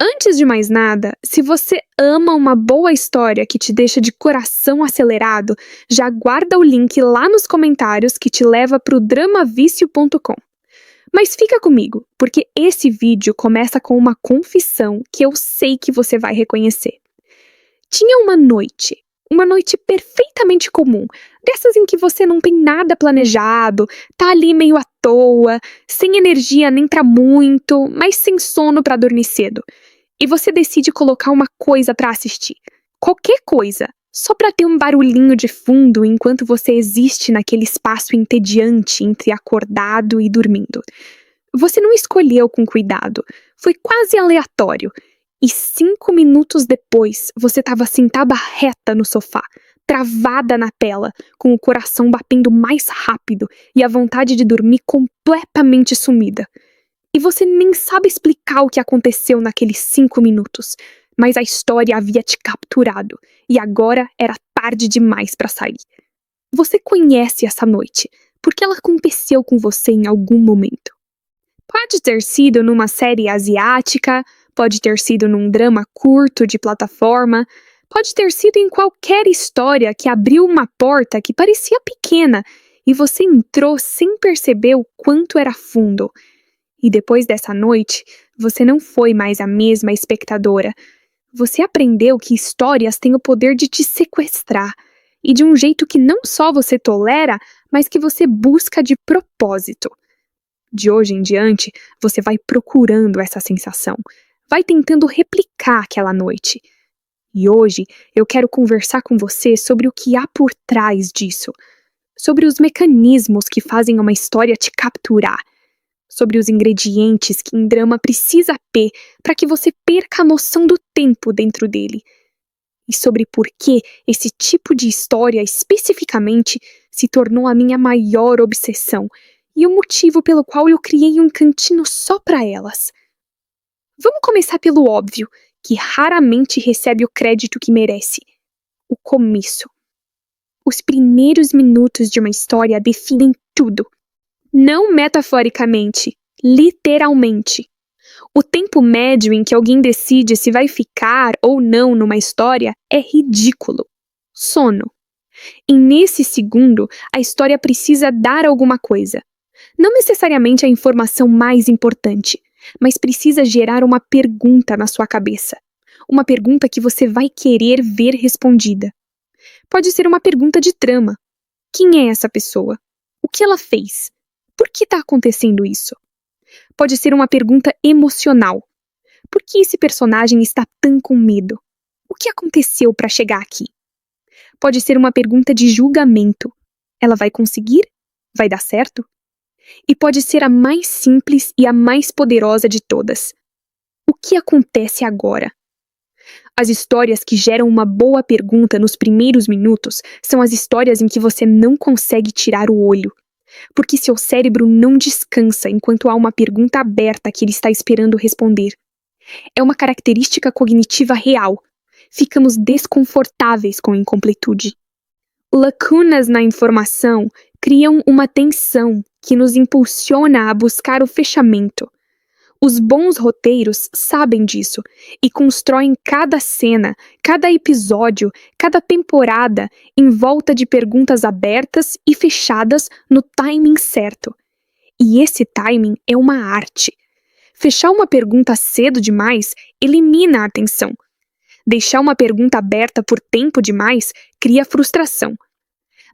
Antes de mais nada, se você ama uma boa história que te deixa de coração acelerado, já guarda o link lá nos comentários que te leva para o dramavício.com. Mas fica comigo, porque esse vídeo começa com uma confissão que eu sei que você vai reconhecer. Tinha uma noite perfeitamente comum, dessas em que você não tem nada planejado, tá ali meio à toa, sem energia nem pra muito, mas sem sono pra dormir cedo. E você decide colocar uma coisa pra assistir. Qualquer coisa, só pra ter um barulhinho de fundo enquanto você existe naquele espaço entediante entre acordado e dormindo. Você não escolheu com cuidado, foi quase aleatório. E 5 minutos depois, você estava sentada reta no sofá, travada na tela, com o coração batendo mais rápido e a vontade de dormir completamente sumida. E você nem sabe explicar o que aconteceu naqueles 5 minutos, mas a história havia te capturado e agora era tarde demais para sair. Você conhece essa noite, porque ela aconteceu com você em algum momento. Pode ter sido numa série asiática, pode ter sido num drama curto de plataforma, pode ter sido em qualquer história que abriu uma porta que parecia pequena e você entrou sem perceber o quanto era fundo. E depois dessa noite, você não foi mais a mesma espectadora. Você aprendeu que histórias têm o poder de te sequestrar, e de um jeito que não só você tolera, mas que você busca de propósito. De hoje em diante, você vai procurando essa sensação, vai tentando replicar aquela noite. E hoje eu quero conversar com você sobre o que há por trás disso, sobre os mecanismos que fazem uma história te capturar, sobre os ingredientes que um drama precisa ter para que você perca a noção do tempo dentro dele, e sobre por que esse tipo de história especificamente se tornou a minha maior obsessão e o motivo pelo qual eu criei um cantinho só para elas. Vamos começar pelo óbvio, que raramente recebe o crédito que merece: o começo. Os primeiros minutos de uma história definem tudo. Não metaforicamente, literalmente. O tempo médio em que alguém decide se vai ficar ou não numa história é ridículo. Sono. E nesse segundo, a história precisa dar alguma coisa. Não necessariamente a informação mais importante, mas precisa gerar uma pergunta na sua cabeça. Uma pergunta que você vai querer ver respondida. Pode ser uma pergunta de trama. Quem é essa pessoa? O que ela fez? Por que está acontecendo isso? Pode ser uma pergunta emocional. Por que esse personagem está tão com medo? O que aconteceu para chegar aqui? Pode ser uma pergunta de julgamento. Ela vai conseguir? Vai dar certo? E pode ser a mais simples e a mais poderosa de todas. O que acontece agora? As histórias que geram uma boa pergunta nos primeiros minutos são as histórias em que você não consegue tirar o olho, porque seu cérebro não descansa enquanto há uma pergunta aberta que ele está esperando responder. É uma característica cognitiva real. Ficamos desconfortáveis com a incompletude. Lacunas na informação criam uma tensão que nos impulsiona a buscar o fechamento. Os bons roteiros sabem disso e constroem cada cena, cada episódio, cada temporada em volta de perguntas abertas e fechadas no timing certo. E esse timing é uma arte. Fechar uma pergunta cedo demais elimina a atenção. Deixar uma pergunta aberta por tempo demais cria frustração.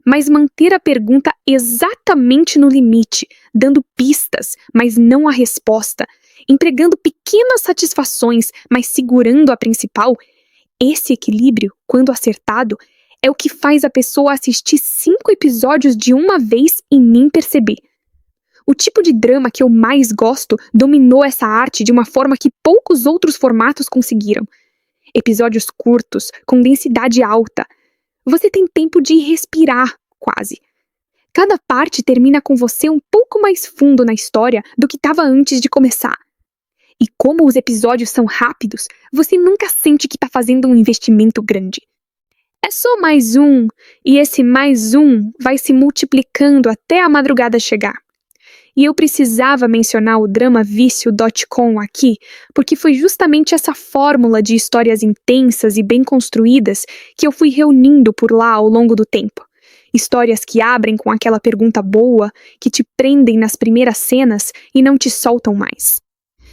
Mas manter a pergunta exatamente no limite, dando pistas, mas não a resposta, entregando pequenas satisfações, mas segurando a principal, esse equilíbrio, quando acertado, é o que faz a pessoa assistir 5 episódios de uma vez e nem perceber. O tipo de drama que eu mais gosto dominou essa arte de uma forma que poucos outros formatos conseguiram. Episódios curtos, com densidade alta. Você tem tempo de respirar, quase. Cada parte termina com você um pouco mais fundo na história do que estava antes de começar. E como os episódios são rápidos, você nunca sente que está fazendo um investimento grande. É só mais um, e esse mais um vai se multiplicando até a madrugada chegar. E eu precisava mencionar o dramavício.com aqui, porque foi justamente essa fórmula de histórias intensas e bem construídas que eu fui reunindo por lá ao longo do tempo. Histórias que abrem com aquela pergunta boa, que te prendem nas primeiras cenas e não te soltam mais.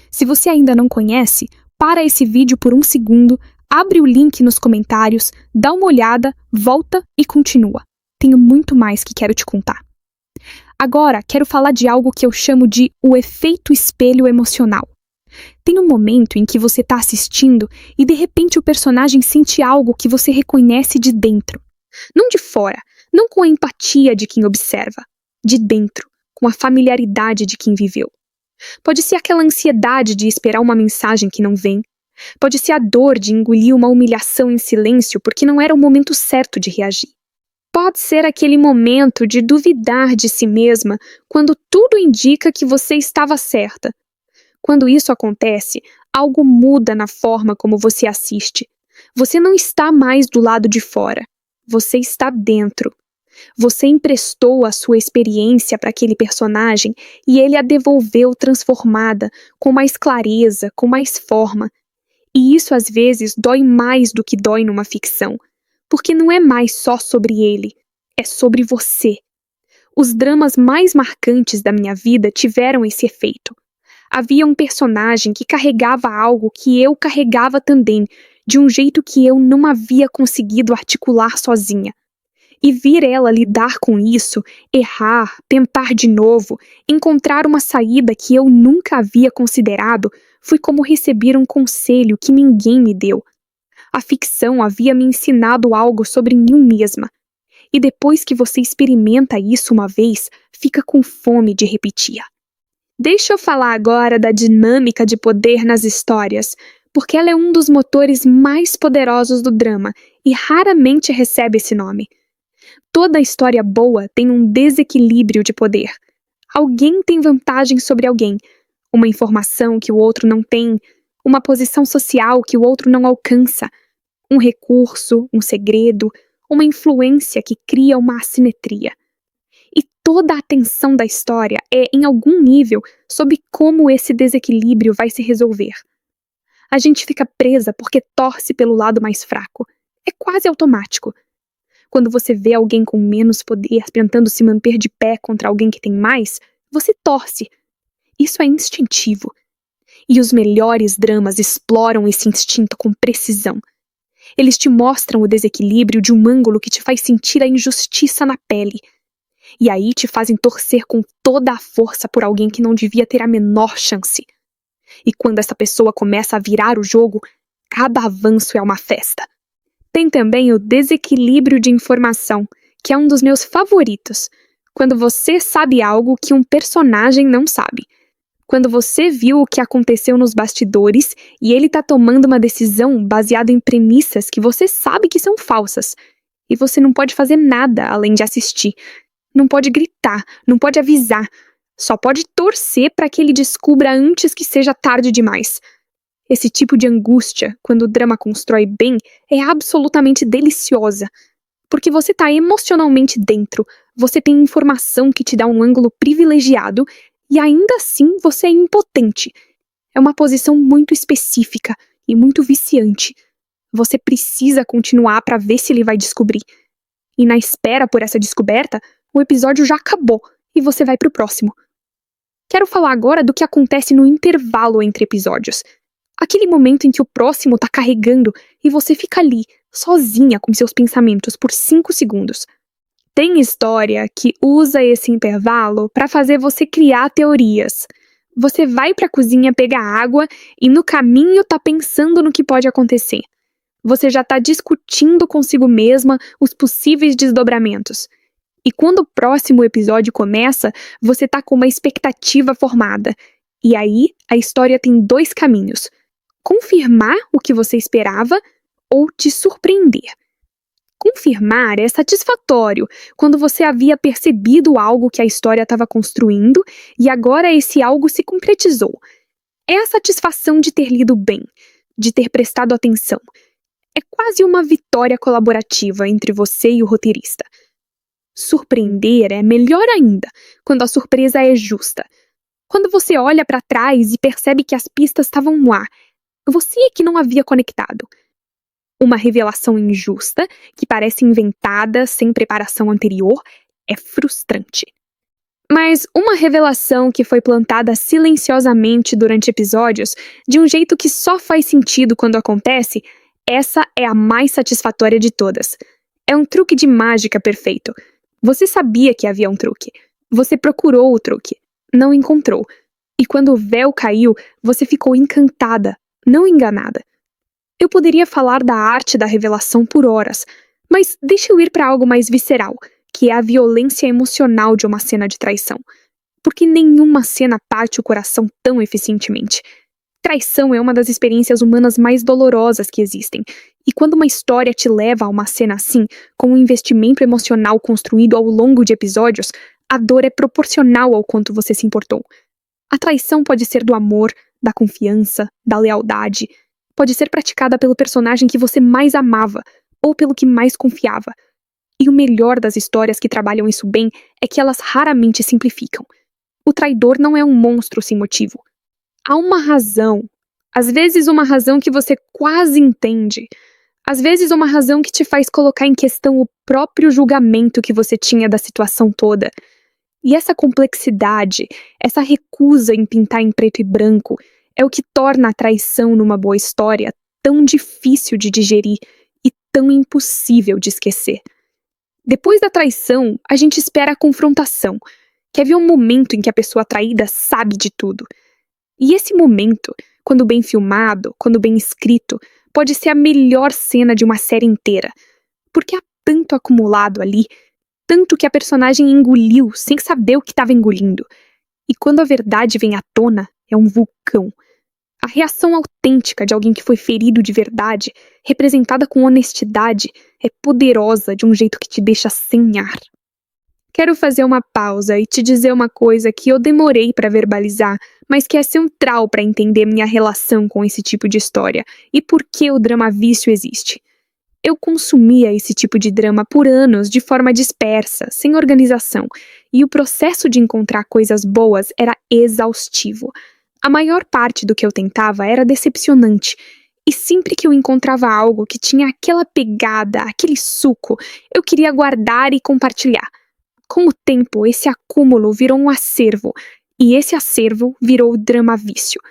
Se você ainda não conhece, para esse vídeo por um segundo, abre o link nos comentários, dá uma olhada, volta e continua. Tenho muito mais que quero te contar. Agora, quero falar de algo que eu chamo de o efeito espelho emocional. Tem um momento em que você está assistindo e de repente o personagem sente algo que você reconhece de dentro. Não de fora, não com a empatia de quem observa. De dentro, com a familiaridade de quem viveu. Pode ser aquela ansiedade de esperar uma mensagem que não vem. Pode ser a dor de engolir uma humilhação em silêncio porque não era o momento certo de reagir. Pode ser aquele momento de duvidar de si mesma quando tudo indica que você estava certa. Quando isso acontece, algo muda na forma como você assiste. Você não está mais do lado de fora. Você está dentro. Você emprestou a sua experiência para aquele personagem e ele a devolveu transformada, com mais clareza, com mais forma. E isso às vezes dói mais do que dói numa ficção, porque não é mais só sobre ele, é sobre você. Os dramas mais marcantes da minha vida tiveram esse efeito. Havia um personagem que carregava algo que eu carregava também, de um jeito que eu não havia conseguido articular sozinha. E vir ela lidar com isso, errar, tentar de novo, encontrar uma saída que eu nunca havia considerado, foi como receber um conselho que ninguém me deu. A ficção havia me ensinado algo sobre mim mesma. E depois que você experimenta isso uma vez, fica com fome de repetir. Deixa eu falar agora da dinâmica de poder nas histórias, porque ela é um dos motores mais poderosos do drama e raramente recebe esse nome. Toda história boa tem um desequilíbrio de poder. Alguém tem vantagem sobre alguém, uma informação que o outro não tem, uma posição social que o outro não alcança, um recurso, um segredo, uma influência que cria uma assimetria. E toda a atenção da história é, em algum nível, sobre como esse desequilíbrio vai se resolver. A gente fica presa porque torce pelo lado mais fraco. É quase automático. Quando você vê alguém com menos poder tentando se manter de pé contra alguém que tem mais, você torce. Isso é instintivo. E os melhores dramas exploram esse instinto com precisão. Eles te mostram o desequilíbrio de um ângulo que te faz sentir a injustiça na pele. E aí te fazem torcer com toda a força por alguém que não devia ter a menor chance. E quando essa pessoa começa a virar o jogo, cada avanço é uma festa. Tem também o desequilíbrio de informação, que é um dos meus favoritos. Quando você sabe algo que um personagem não sabe. Quando você viu o que aconteceu nos bastidores e ele tá tomando uma decisão baseada em premissas que você sabe que são falsas. E você não pode fazer nada além de assistir. Não pode gritar, não pode avisar. Só pode torcer para que ele descubra antes que seja tarde demais. Esse tipo de angústia, quando o drama constrói bem, é absolutamente deliciosa. Porque você está emocionalmente dentro, você tem informação que te dá um ângulo privilegiado e ainda assim você é impotente. É uma posição muito específica e muito viciante. Você precisa continuar para ver se ele vai descobrir. E na espera por essa descoberta, o episódio já acabou e você vai pro próximo. Quero falar agora do que acontece no intervalo entre episódios. Aquele momento em que o próximo tá carregando e você fica ali, sozinha com seus pensamentos por 5 segundos. Tem história que usa esse intervalo para fazer você criar teorias. Você vai pra cozinha pegar água e no caminho tá pensando no que pode acontecer. Você já tá discutindo consigo mesma os possíveis desdobramentos. E quando o próximo episódio começa, você tá com uma expectativa formada. E aí, a história tem 2 caminhos. Confirmar o que você esperava ou te surpreender. Confirmar é satisfatório, quando você havia percebido algo que a história estava construindo e agora esse algo se concretizou. É a satisfação de ter lido bem, de ter prestado atenção. É quase uma vitória colaborativa entre você e o roteirista. Surpreender é melhor ainda, quando a surpresa é justa. Quando você olha para trás e percebe que as pistas estavam lá, você é que não havia conectado. Uma revelação injusta, que parece inventada sem preparação anterior, é frustrante. Mas uma revelação que foi plantada silenciosamente durante episódios, de um jeito que só faz sentido quando acontece, essa é a mais satisfatória de todas. É um truque de mágica perfeito. Você sabia que havia um truque. Você procurou o truque. Não encontrou. E quando o véu caiu, você ficou encantada, não enganada. Eu poderia falar da arte da revelação por horas, mas deixa eu ir para algo mais visceral, que é a violência emocional de uma cena de traição. Porque nenhuma cena parte o coração tão eficientemente. Traição é uma das experiências humanas mais dolorosas que existem, e quando uma história te leva a uma cena assim, com um investimento emocional construído ao longo de episódios, a dor é proporcional ao quanto você se importou. A traição pode ser do amor, da confiança, da lealdade. Pode ser praticada pelo personagem que você mais amava, ou pelo que mais confiava. E o melhor das histórias que trabalham isso bem é que elas raramente simplificam. O traidor não é um monstro sem motivo. Há uma razão. Às vezes uma razão que você quase entende. Às vezes uma razão que te faz colocar em questão o próprio julgamento que você tinha da situação toda. E essa complexidade, essa recusa em pintar em preto e branco, é o que torna a traição numa boa história tão difícil de digerir e tão impossível de esquecer. Depois da traição, a gente espera a confrontação. Quer ver um momento em que a pessoa traída sabe de tudo. E esse momento, quando bem filmado, quando bem escrito, pode ser a melhor cena de uma série inteira. Porque há tanto acumulado ali, tanto que a personagem engoliu sem saber o que estava engolindo. E quando a verdade vem à tona, é um vulcão. A reação autêntica de alguém que foi ferido de verdade, representada com honestidade, é poderosa de um jeito que te deixa sem ar. Quero fazer uma pausa e te dizer uma coisa que eu demorei para verbalizar, mas que é central para entender minha relação com esse tipo de história e por que o drama vício existe. Eu consumia esse tipo de drama por anos de forma dispersa, sem organização, e o processo de encontrar coisas boas era exaustivo. A maior parte do que eu tentava era decepcionante, e sempre que eu encontrava algo que tinha aquela pegada, aquele suco, eu queria guardar e compartilhar. Com o tempo, esse acúmulo virou um acervo, e esse acervo virou o drama vício.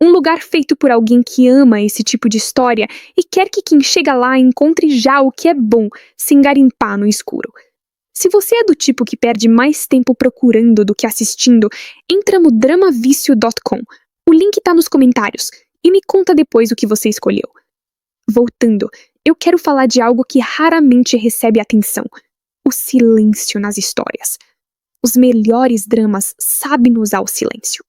Um lugar feito por alguém que ama esse tipo de história e quer que quem chega lá encontre já o que é bom, sem garimpar no escuro. Se você é do tipo que perde mais tempo procurando do que assistindo, entra no dramavicio.com. O link tá nos comentários e me conta depois o que você escolheu. Voltando, eu quero falar de algo que raramente recebe atenção: o silêncio nas histórias. Os melhores dramas sabem usar o silêncio.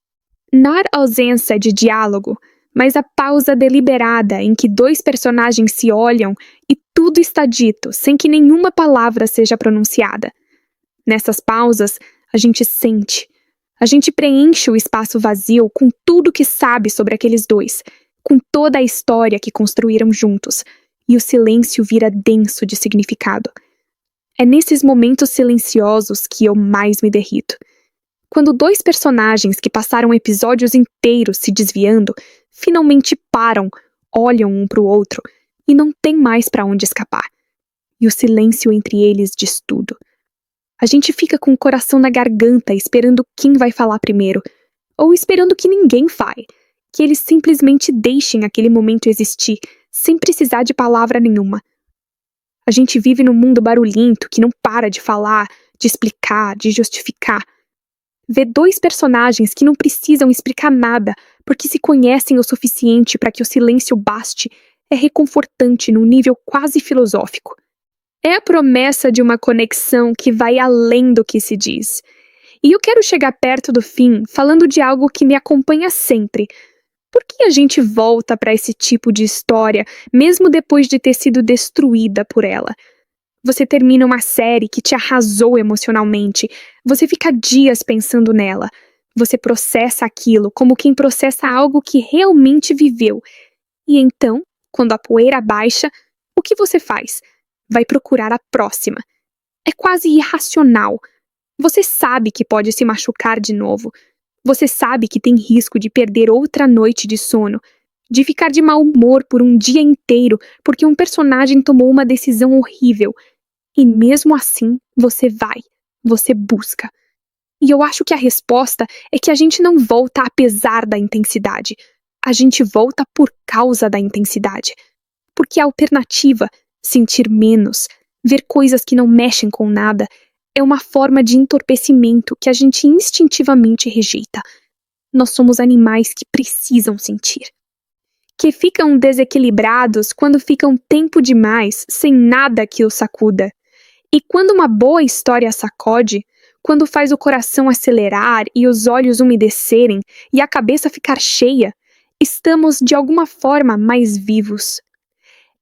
Não a ausência de diálogo, mas a pausa deliberada em que dois personagens se olham e tudo está dito sem que nenhuma palavra seja pronunciada. Nessas pausas, a gente sente. A gente preenche o espaço vazio com tudo que sabe sobre aqueles dois, com toda a história que construíram juntos, e o silêncio vira denso de significado. É nesses momentos silenciosos que eu mais me derrito. Quando dois personagens que passaram episódios inteiros se desviando, finalmente param, olham um para o outro e não tem mais para onde escapar. E o silêncio entre eles diz tudo. A gente fica com o coração na garganta esperando quem vai falar primeiro, ou esperando que ninguém fale, que eles simplesmente deixem aquele momento existir, sem precisar de palavra nenhuma. A gente vive num mundo barulhento que não para de falar, de explicar, de justificar. Ver dois personagens que não precisam explicar nada porque se conhecem o suficiente para que o silêncio baste é reconfortante num nível quase filosófico. É a promessa de uma conexão que vai além do que se diz. E eu quero chegar perto do fim falando de algo que me acompanha sempre. Por que a gente volta para esse tipo de história mesmo depois de ter sido destruída por ela? Você termina uma série que te arrasou emocionalmente, você fica dias pensando nela, você processa aquilo como quem processa algo que realmente viveu. E então, quando a poeira baixa, o que você faz? Vai procurar a próxima. É quase irracional. Você sabe que pode se machucar de novo. Você sabe que tem risco de perder outra noite de sono, de ficar de mau humor por um dia inteiro porque um personagem tomou uma decisão horrível. E mesmo assim, você busca. E eu acho que a resposta é que a gente não volta apesar da intensidade. A gente volta por causa da intensidade. Porque a alternativa, sentir menos, ver coisas que não mexem com nada, é uma forma de entorpecimento que a gente instintivamente rejeita. Nós somos animais que precisam sentir. Que ficam desequilibrados quando ficam tempo demais sem nada que os sacuda. E quando uma boa história sacode, quando faz o coração acelerar e os olhos umedecerem e a cabeça ficar cheia, estamos de alguma forma mais vivos.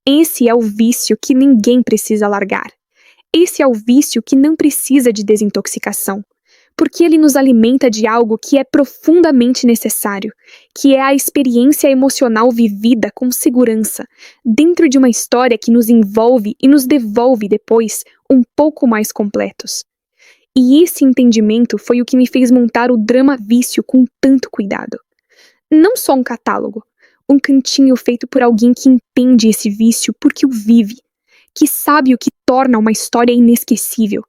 Esse é o vício que ninguém precisa largar. Esse é o vício que não precisa de desintoxicação, porque ele nos alimenta de algo que é profundamente necessário, que é a experiência emocional vivida com segurança, dentro de uma história que nos envolve e nos devolve depois um pouco mais completos. E esse entendimento foi o que me fez montar o Drama Vício com tanto cuidado. Não só um catálogo, um cantinho feito por alguém que entende esse vício porque o vive, que sabe o que torna uma história inesquecível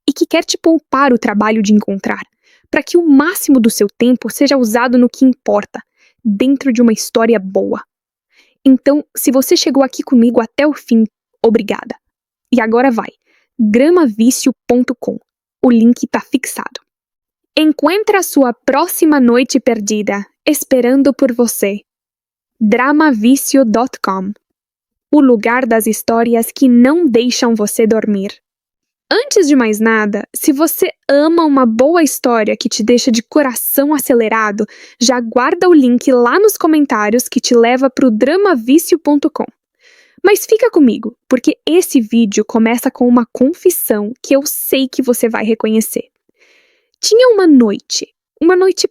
e que quer te poupar o trabalho de encontrar, para que o máximo do seu tempo seja usado no que importa, dentro de uma história boa. Então, se você chegou aqui comigo até o fim, obrigada. E agora vai, gramavicio.com. O link está fixado. Encontre a sua próxima noite perdida, esperando por você. dramavicio.com. O lugar das histórias que não deixam você dormir. Antes de mais nada, se você ama uma boa história que te deixa de coração acelerado, já guarda o link lá nos comentários que te leva para o dramavicio.com. Mas fica comigo, porque esse vídeo começa com uma confissão que eu sei que você vai reconhecer. Tinha uma noite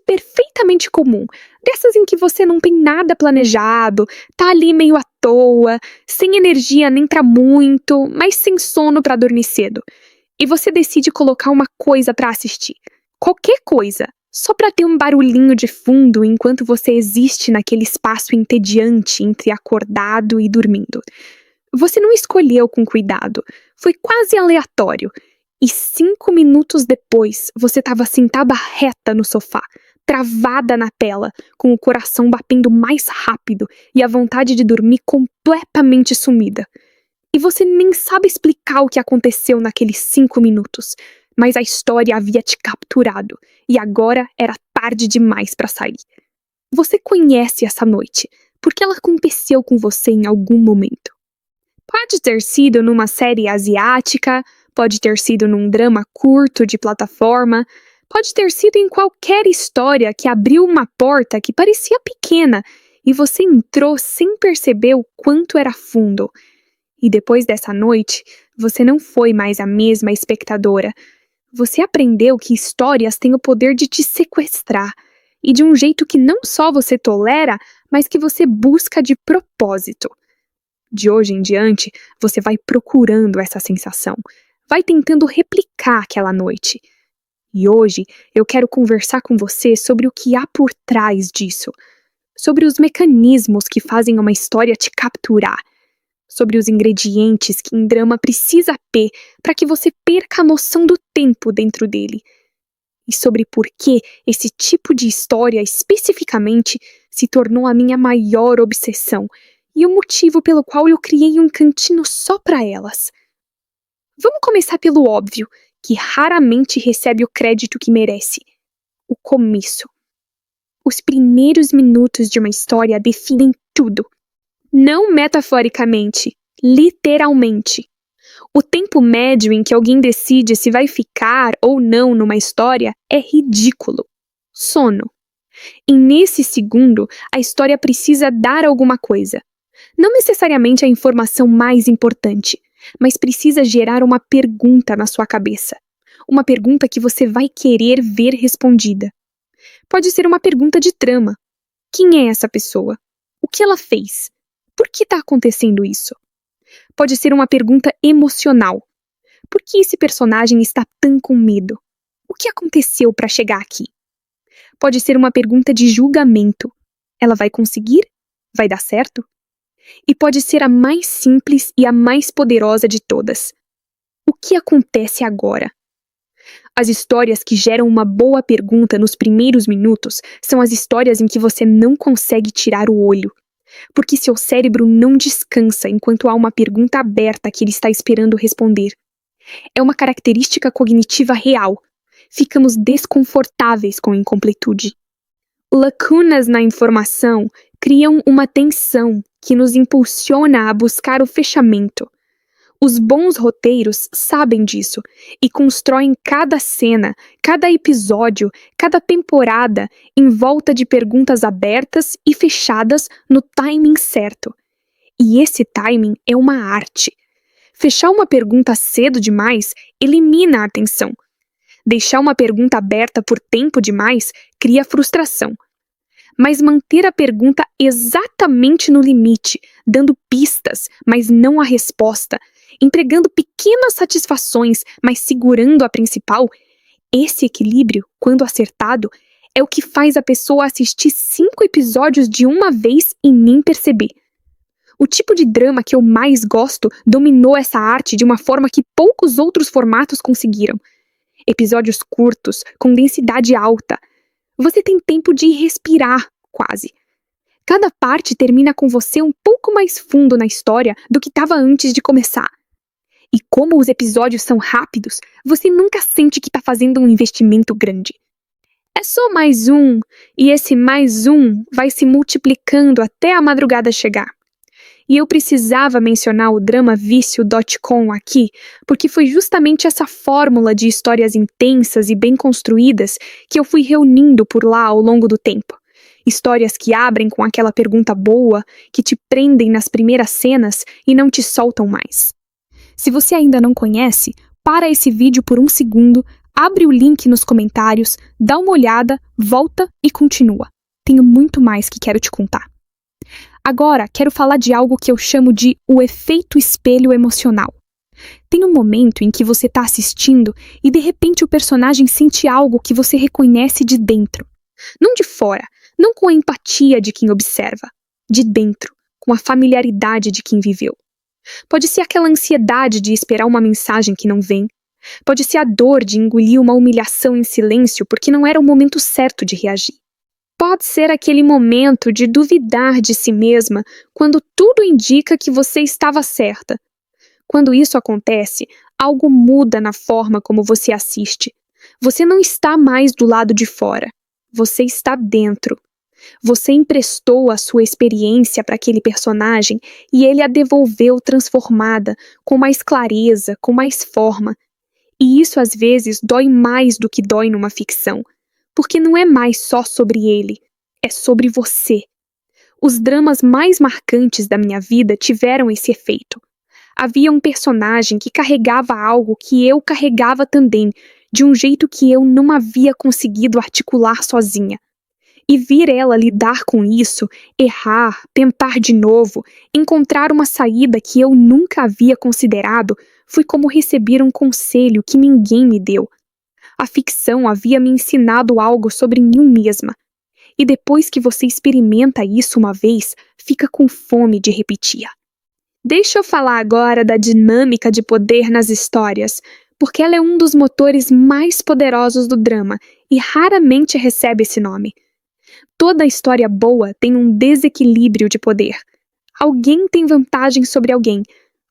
perfeitamente comum, dessas em que você não tem nada planejado, tá ali meio à toa, sem energia nem pra muito, mas sem sono pra dormir cedo. E você decide colocar uma coisa pra assistir. Qualquer coisa, só pra ter um barulhinho de fundo enquanto você existe naquele espaço entediante entre acordado e dormindo. Você não escolheu com cuidado, foi quase aleatório. E 5 minutos depois, você estava sentada reta no sofá, travada na tela, com o coração batendo mais rápido e a vontade de dormir completamente sumida. E você nem sabe explicar o que aconteceu naqueles 5 minutos, mas a história havia te capturado, e agora era tarde demais para sair. Você conhece essa noite, porque ela aconteceu com você em algum momento. Pode ter sido numa série asiática, pode ter sido num drama curto de plataforma, pode ter sido em qualquer história que abriu uma porta que parecia pequena e você entrou sem perceber o quanto era fundo. E depois dessa noite, você não foi mais a mesma espectadora. Você aprendeu que histórias têm o poder de te sequestrar, e de um jeito que não só você tolera, mas que você busca de propósito. De hoje em diante, você vai procurando essa sensação, vai tentando replicar aquela noite. E hoje eu quero conversar com você sobre o que há por trás disso, sobre os mecanismos que fazem uma história te capturar, sobre os ingredientes que um drama precisa ter para que você perca a noção do tempo dentro dele, e sobre por que esse tipo de história especificamente se tornou a minha maior obsessão e o motivo pelo qual eu criei um cantinho só para elas. Vamos começar pelo óbvio, que raramente recebe o crédito que merece: o começo. Os primeiros minutos de uma história definem tudo. Não metaforicamente, literalmente. O tempo médio em que alguém decide se vai ficar ou não numa história é ridículo. Sono. E nesse segundo, a história precisa dar alguma coisa. Não necessariamente a informação mais importante, mas precisa gerar uma pergunta na sua cabeça. Uma pergunta que você vai querer ver respondida. Pode ser uma pergunta de trama. Quem é essa pessoa? O que ela fez? Por que está acontecendo isso? Pode ser uma pergunta emocional. Por que esse personagem está tão com medo? O que aconteceu para chegar aqui? Pode ser uma pergunta de julgamento. Ela vai conseguir? Vai dar certo? E pode ser a mais simples e a mais poderosa de todas. O que acontece agora? As histórias que geram uma boa pergunta nos primeiros minutos são as histórias em que você não consegue tirar o olho, porque seu cérebro não descansa enquanto há uma pergunta aberta que ele está esperando responder. É uma característica cognitiva real. Ficamos desconfortáveis com a incompletude. Lacunas na informação criam uma tensão que nos impulsiona a buscar o fechamento. Os bons roteiros sabem disso e constroem cada cena, cada episódio, cada temporada em volta de perguntas abertas e fechadas no timing certo. E esse timing é uma arte. Fechar uma pergunta cedo demais elimina a atenção. Deixar uma pergunta aberta por tempo demais cria frustração. Mas manter a pergunta exatamente no limite, dando pistas, mas não a resposta, entregando pequenas satisfações, mas segurando a principal, esse equilíbrio, quando acertado, é o que faz a pessoa assistir 5 episódios de uma vez e nem perceber. O tipo de drama que eu mais gosto dominou essa arte de uma forma que poucos outros formatos conseguiram. Episódios curtos, com densidade alta. Você tem tempo de respirar, quase. Cada parte termina com você um pouco mais fundo na história do que estava antes de começar. E como os episódios são rápidos, você nunca sente que está fazendo um investimento grande. É só mais um, e esse mais um vai se multiplicando até a madrugada chegar. E eu precisava mencionar o dramavicio.com aqui, porque foi justamente essa fórmula de histórias intensas e bem construídas que eu fui reunindo por lá ao longo do tempo. Histórias que abrem com aquela pergunta boa, que te prendem nas primeiras cenas e não te soltam mais. Se você ainda não conhece, para esse vídeo por um segundo, abre o link nos comentários, dá uma olhada, volta e continua. Tenho muito mais que quero te contar. Agora, quero falar de algo que eu chamo de o efeito espelho emocional. Tem um momento em que você está assistindo e de repente o personagem sente algo que você reconhece de dentro. Não de fora, não com a empatia de quem observa. De dentro, com a familiaridade de quem viveu. Pode ser aquela ansiedade de esperar uma mensagem que não vem. Pode ser a dor de engolir uma humilhação em silêncio porque não era o momento certo de reagir. Pode ser aquele momento de duvidar de si mesma quando tudo indica que você estava certa. Quando isso acontece, algo muda na forma como você assiste. Você não está mais do lado de fora. Você está dentro. Você emprestou a sua experiência para aquele personagem e ele a devolveu transformada, com mais clareza, com mais forma. E isso às vezes dói mais do que dói numa ficção. Porque não é mais só sobre ele, é sobre você. Os dramas mais marcantes da minha vida tiveram esse efeito. Havia um personagem que carregava algo que eu carregava também, de um jeito que eu não havia conseguido articular sozinha. E vir ela lidar com isso, errar, tentar de novo, encontrar uma saída que eu nunca havia considerado, foi como receber um conselho que ninguém me deu. A ficção havia me ensinado algo sobre mim mesma. E depois que você experimenta isso uma vez, fica com fome de repetir. Deixa eu falar agora da dinâmica de poder nas histórias, porque ela é um dos motores mais poderosos do drama e raramente recebe esse nome. Toda história boa tem um desequilíbrio de poder. Alguém tem vantagem sobre alguém,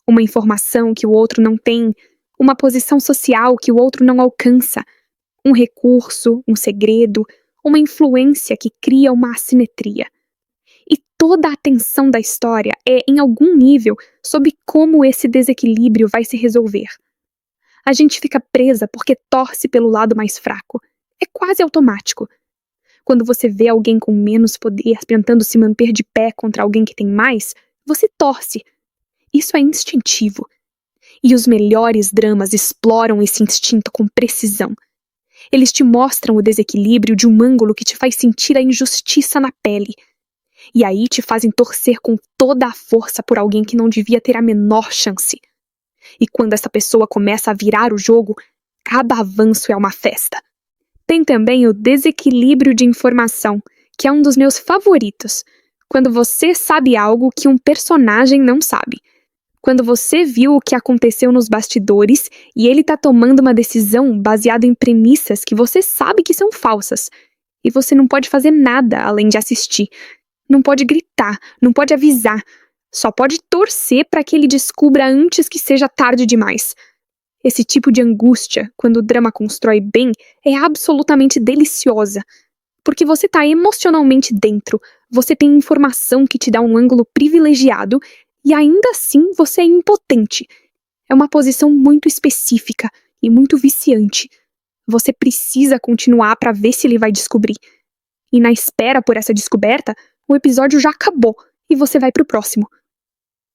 uma informação que o outro não tem, uma posição social que o outro não alcança, um recurso, um segredo, uma influência que cria uma assimetria. E toda a atenção da história é, em algum nível, sobre como esse desequilíbrio vai se resolver. A gente fica presa porque torce pelo lado mais fraco. É quase automático. Quando você vê alguém com menos poder tentando se manter de pé contra alguém que tem mais, você torce. Isso é instintivo. E os melhores dramas exploram esse instinto com precisão. Eles te mostram o desequilíbrio de um ângulo que te faz sentir a injustiça na pele. E aí te fazem torcer com toda a força por alguém que não devia ter a menor chance. e quando essa pessoa começa a virar o jogo, cada avanço é uma festa. Tem também o desequilíbrio de informação, que é um dos meus favoritos. Quando você sabe algo que um personagem não sabe. Quando você viu o que aconteceu nos bastidores e ele tá tomando uma decisão baseada em premissas que você sabe que são falsas. E você não pode fazer nada além de assistir. Não pode gritar, não pode avisar. Só pode torcer para que ele descubra antes que seja tarde demais. Esse tipo de angústia, quando o drama constrói bem, é absolutamente deliciosa. Porque você tá emocionalmente dentro, você tem informação que te dá um ângulo privilegiado e ainda assim você é impotente. É uma posição muito específica e muito viciante. Você precisa continuar para ver se ele vai descobrir. E na espera por essa descoberta, o episódio já acabou e você vai pro próximo.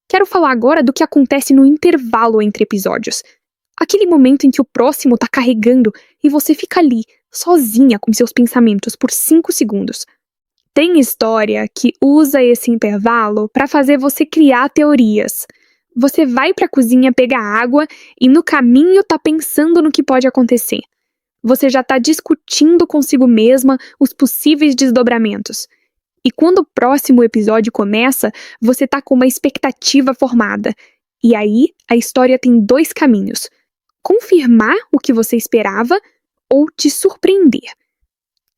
Quero falar agora do que acontece no intervalo entre episódios. Aquele momento em que o próximo tá carregando e você fica ali, sozinha com seus pensamentos por 5 segundos. Tem história que usa esse intervalo para fazer você criar teorias. Você vai pra cozinha pegar água e no caminho tá pensando no que pode acontecer. Você já tá discutindo consigo mesma os possíveis desdobramentos. E quando o próximo episódio começa, você tá com uma expectativa formada. E aí, a história tem 2 caminhos: confirmar o que você esperava ou te surpreender.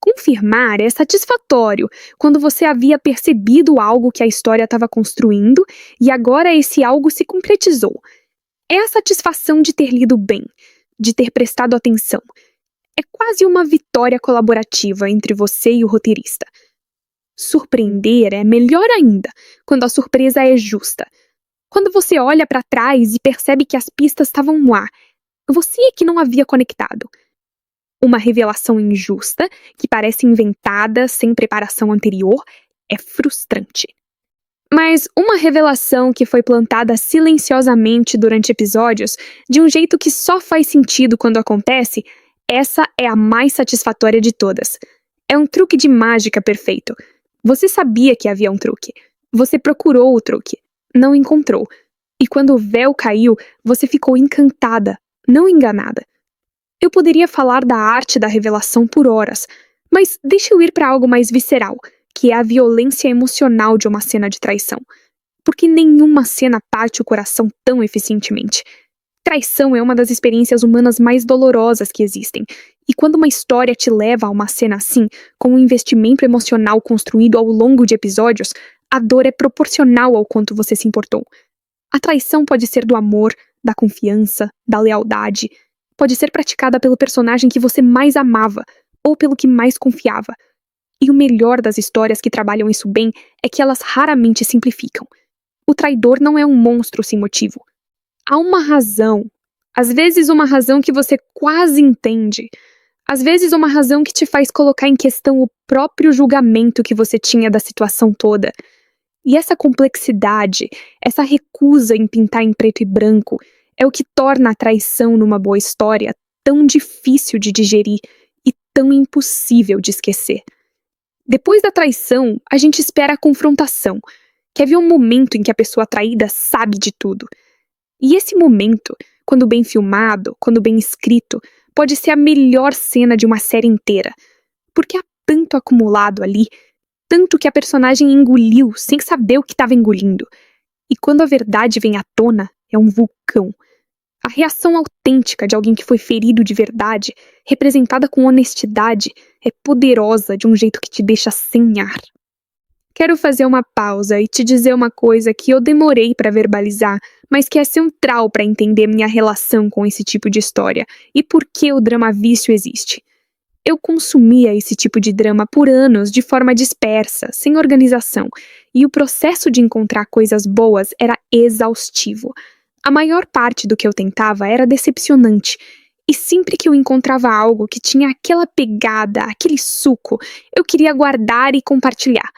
Confirmar é satisfatório, quando você havia percebido algo que a história estava construindo e agora esse algo se concretizou. É a satisfação de ter lido bem, de ter prestado atenção. É quase uma vitória colaborativa entre você e o roteirista. Surpreender é melhor ainda, quando a surpresa é justa. Quando você olha para trás e percebe que as pistas estavam lá, você é que não havia conectado. Uma revelação injusta, que parece inventada sem preparação anterior, é frustrante. Mas uma revelação que foi plantada silenciosamente durante episódios, de um jeito que só faz sentido quando acontece, essa é a mais satisfatória de todas. É um truque de mágica perfeito. Você sabia que havia um truque. Você procurou o truque. Não encontrou. E quando o véu caiu, você ficou encantada, não enganada. Eu poderia falar da arte da revelação por horas, mas deixa eu ir para algo mais visceral, que é a violência emocional de uma cena de traição. Porque nenhuma cena parte o coração tão eficientemente. Traição é uma das experiências humanas mais dolorosas que existem, e quando uma história te leva a uma cena assim, com um investimento emocional construído ao longo de episódios, a dor é proporcional ao quanto você se importou. A traição pode ser do amor, da confiança, da lealdade. Pode ser praticada pelo personagem que você mais amava, ou pelo que mais confiava. E o melhor das histórias que trabalham isso bem é que elas raramente simplificam. O traidor não é um monstro sem motivo. Há uma razão. Às vezes uma razão que você quase entende. Às vezes uma razão que te faz colocar em questão o próprio julgamento que você tinha da situação toda. E essa complexidade, essa recusa em pintar em preto e branco, é o que torna a traição numa boa história tão difícil de digerir e tão impossível de esquecer. Depois da traição, a gente espera a confrontação. Quer ver um momento em que a pessoa traída sabe de tudo. E esse momento, quando bem filmado, quando bem escrito, pode ser a melhor cena de uma série inteira. Porque há tanto acumulado ali, tanto que a personagem engoliu sem saber o que estava engolindo. E quando a verdade vem à tona, é um vulcão. A reação autêntica de alguém que foi ferido de verdade, representada com honestidade, é poderosa de um jeito que te deixa sem ar. Quero fazer uma pausa e te dizer uma coisa que eu demorei para verbalizar, mas que é central para entender minha relação com esse tipo de história e por que o drama vício existe. Eu consumia esse tipo de drama por anos de forma dispersa, sem organização, e o processo de encontrar coisas boas era exaustivo. A maior parte do que eu tentava era decepcionante, e sempre que eu encontrava algo que tinha aquela pegada, aquele suco, eu queria guardar e compartilhar.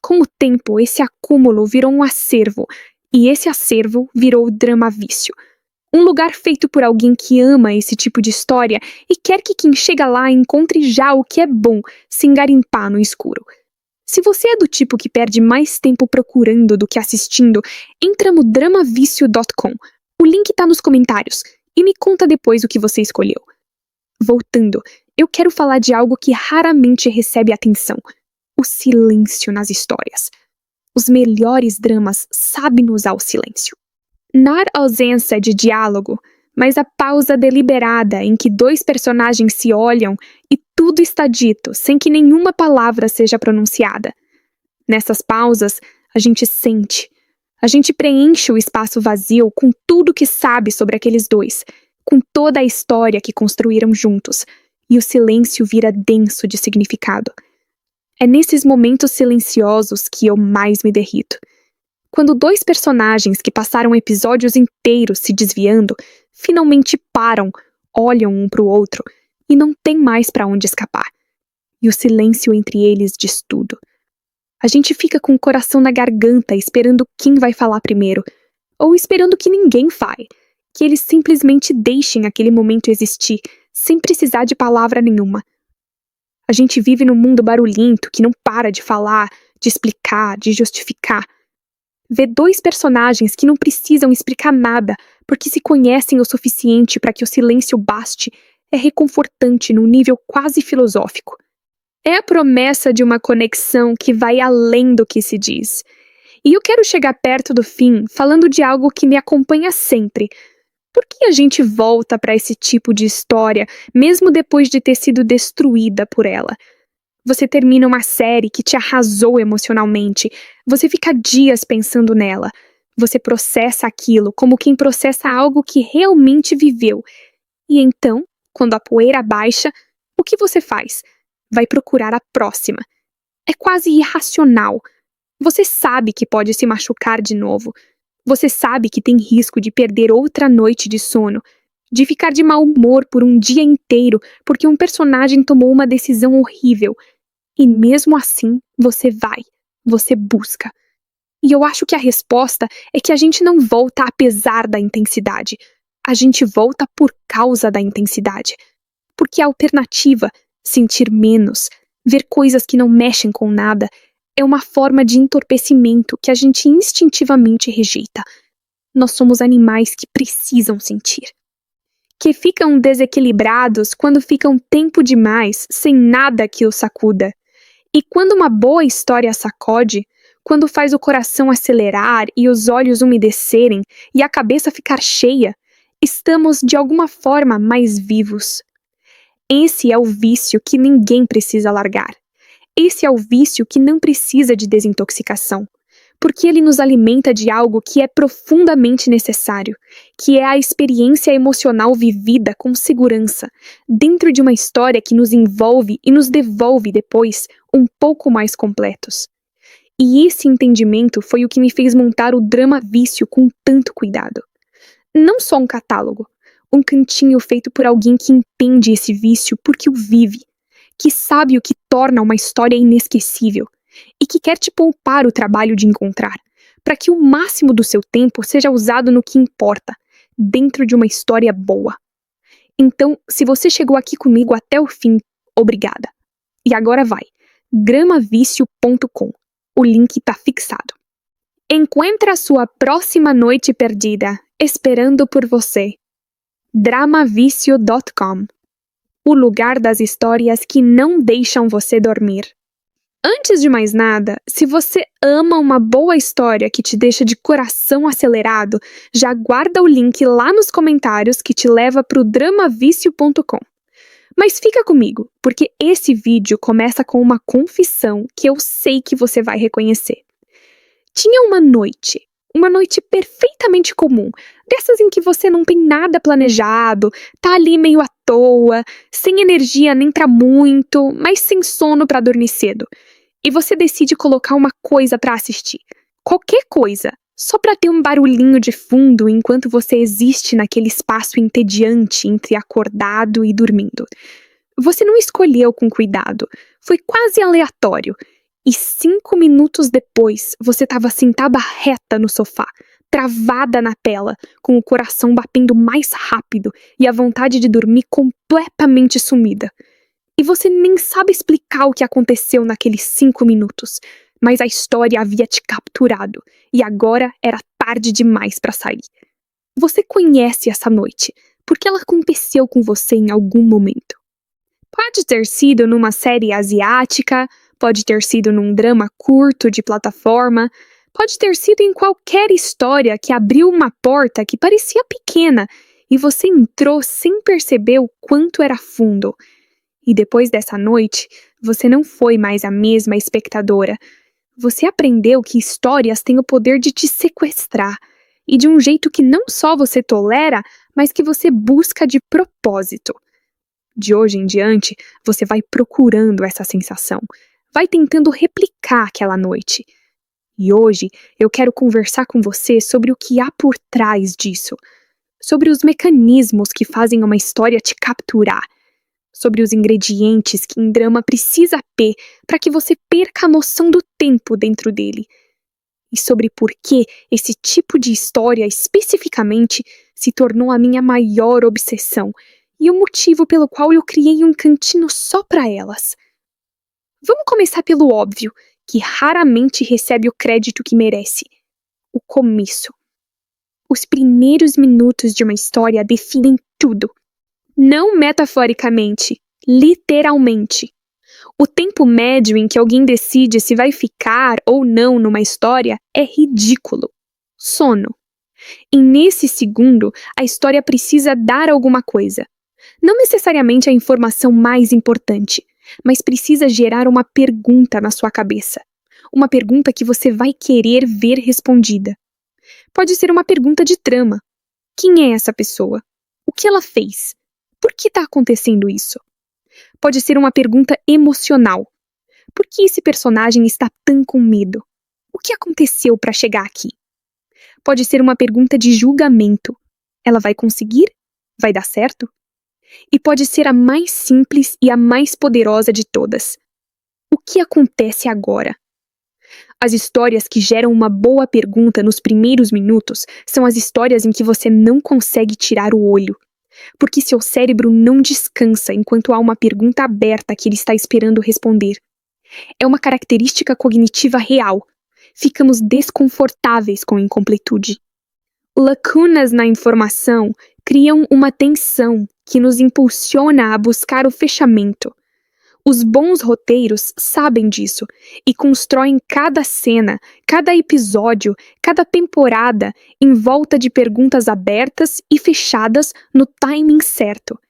Com o tempo, esse acúmulo virou um acervo, e esse acervo virou o drama vício. Um lugar feito por alguém que ama esse tipo de história e quer que quem chega lá encontre já o que é bom, sem garimpar no escuro. Se você é do tipo que perde mais tempo procurando do que assistindo, entra no dramavicio.com. O O link tá nos comentários. E me conta depois o que você escolheu. Voltando, eu quero falar de algo que raramente recebe atenção: o silêncio nas histórias. Os melhores dramas sabem usar o silêncio. Não a ausência de diálogo, mas a pausa deliberada em que dois personagens se olham e tudo está dito sem que nenhuma palavra seja pronunciada. Nessas pausas, a gente sente. A gente preenche o espaço vazio com tudo que sabe sobre aqueles dois, com toda a história que construíram juntos, e o silêncio vira denso de significado. É nesses momentos silenciosos que eu mais me derrito. Quando dois personagens que passaram episódios inteiros se desviando, finalmente param, olham um para o outro e não tem mais para onde escapar. E o silêncio entre eles diz tudo. A gente fica com o coração na garganta esperando quem vai falar primeiro, ou esperando que ninguém fale, que eles simplesmente deixem aquele momento existir, sem precisar de palavra nenhuma. A gente vive num mundo barulhento que não para de falar, de explicar, de justificar. Ver dois personagens que não precisam explicar nada porque se conhecem o suficiente para que o silêncio baste é reconfortante num nível quase filosófico. É a promessa de uma conexão que vai além do que se diz. E eu quero chegar perto do fim falando de algo que me acompanha sempre. Por que a gente volta para esse tipo de história, mesmo depois de ter sido destruída por ela? Você termina uma série que te arrasou emocionalmente, você fica dias pensando nela. Você processa aquilo como quem processa algo que realmente viveu. E então, quando a poeira baixa, o que você faz? Vai procurar a próxima. É quase irracional. Você sabe que pode se machucar de novo. Você sabe que tem risco de perder outra noite de sono, de ficar de mau humor por um dia inteiro porque um personagem tomou uma decisão horrível. E mesmo assim, você vai, você busca. E eu acho que a resposta é que a gente não volta apesar da intensidade. A gente volta por causa da intensidade. Porque a alternativa, sentir menos, ver coisas que não mexem com nada, é uma forma de entorpecimento que a gente instintivamente rejeita. Nós somos animais que precisam sentir. Que ficam desequilibrados quando ficam tempo demais sem nada que os sacuda. E quando uma boa história sacode, quando faz o coração acelerar e os olhos umedecerem e a cabeça ficar cheia, estamos de alguma forma mais vivos. Esse é o vício que ninguém precisa largar. Esse é o vício que não precisa de desintoxicação, porque ele nos alimenta de algo que é profundamente necessário, que é a experiência emocional vivida com segurança, dentro de uma história que nos envolve e nos devolve depois um pouco mais completos. E esse entendimento foi o que me fez montar o Drama Vício com tanto cuidado. Não só um catálogo, um cantinho feito por alguém que entende esse vício porque o vive, que sabe o que torna uma história inesquecível e que quer te poupar o trabalho de encontrar, para que o máximo do seu tempo seja usado no que importa, dentro de uma história boa. Então, se você chegou aqui comigo até o fim, obrigada. E agora vai, gramavicio.com. O link tá fixado. Encontre a sua próxima noite perdida, esperando por você. dramavicio.com. O lugar das histórias que não deixam você dormir. Antes de mais nada, se você ama uma boa história que te deixa de coração acelerado, já guarda o link lá nos comentários que te leva pro dramavicio.com. Mas fica comigo, porque esse vídeo começa com uma confissão que eu sei que você vai reconhecer. Tinha uma noite perfeitamente comum, dessas em que você não tem nada planejado, tá ali meio à toa, sem energia nem pra muito, mas sem sono pra dormir cedo. E você decide colocar uma coisa pra assistir. Qualquer coisa, só pra ter um barulhinho de fundo enquanto você existe naquele espaço entediante entre acordado e dormindo. Você não escolheu com cuidado, foi quase aleatório. E 5 minutos depois, você estava sentada reta no sofá, travada na tela, com o coração batendo mais rápido e a vontade de dormir completamente sumida. E você nem sabe explicar o que aconteceu naqueles 5 minutos, mas a história havia te capturado, e agora era tarde demais para sair. Você conhece essa noite, porque ela aconteceu com você em algum momento. Pode ter sido numa série asiática, pode ter sido num drama curto de plataforma, pode ter sido em qualquer história que abriu uma porta que parecia pequena e você entrou sem perceber o quanto era fundo. E depois dessa noite, você não foi mais a mesma espectadora. Você aprendeu que histórias têm o poder de te sequestrar, e de um jeito que não só você tolera, mas que você busca de propósito. De hoje em diante, você vai procurando essa sensação, vai tentando replicar aquela noite. E hoje eu quero conversar com você sobre o que há por trás disso, sobre os mecanismos que fazem uma história te capturar, sobre os ingredientes que um drama precisa ter para que você perca a noção do tempo dentro dele, e sobre por que esse tipo de história especificamente se tornou a minha maior obsessão e o motivo pelo qual eu criei um cantinho só para elas. Vamos começar pelo óbvio, que raramente recebe o crédito que merece: o começo. Os primeiros minutos de uma história definem tudo. Não metaforicamente, literalmente. O tempo médio em que alguém decide se vai ficar ou não numa história é ridículo. Sono. E nesse segundo, a história precisa dar alguma coisa. Não necessariamente a informação mais importante, mas precisa gerar uma pergunta na sua cabeça. Uma pergunta que você vai querer ver respondida. Pode ser uma pergunta de trama. Quem é essa pessoa? O que ela fez? Por que está acontecendo isso? Pode ser uma pergunta emocional. Por que esse personagem está tão com medo? O que aconteceu para chegar aqui? Pode ser uma pergunta de julgamento. Ela vai conseguir? Vai dar certo? E pode ser a mais simples e a mais poderosa de todas. O que acontece agora? As histórias que geram uma boa pergunta nos primeiros minutos são as histórias em que você não consegue tirar o olho, porque seu cérebro não descansa enquanto há uma pergunta aberta que ele está esperando responder. É uma característica cognitiva real. Ficamos desconfortáveis com a incompletude. Lacunas na informação criam uma tensão que nos impulsiona a buscar o fechamento. Os bons roteiros sabem disso e constroem cada cena, cada episódio, cada temporada em volta de perguntas abertas e fechadas no timing certo.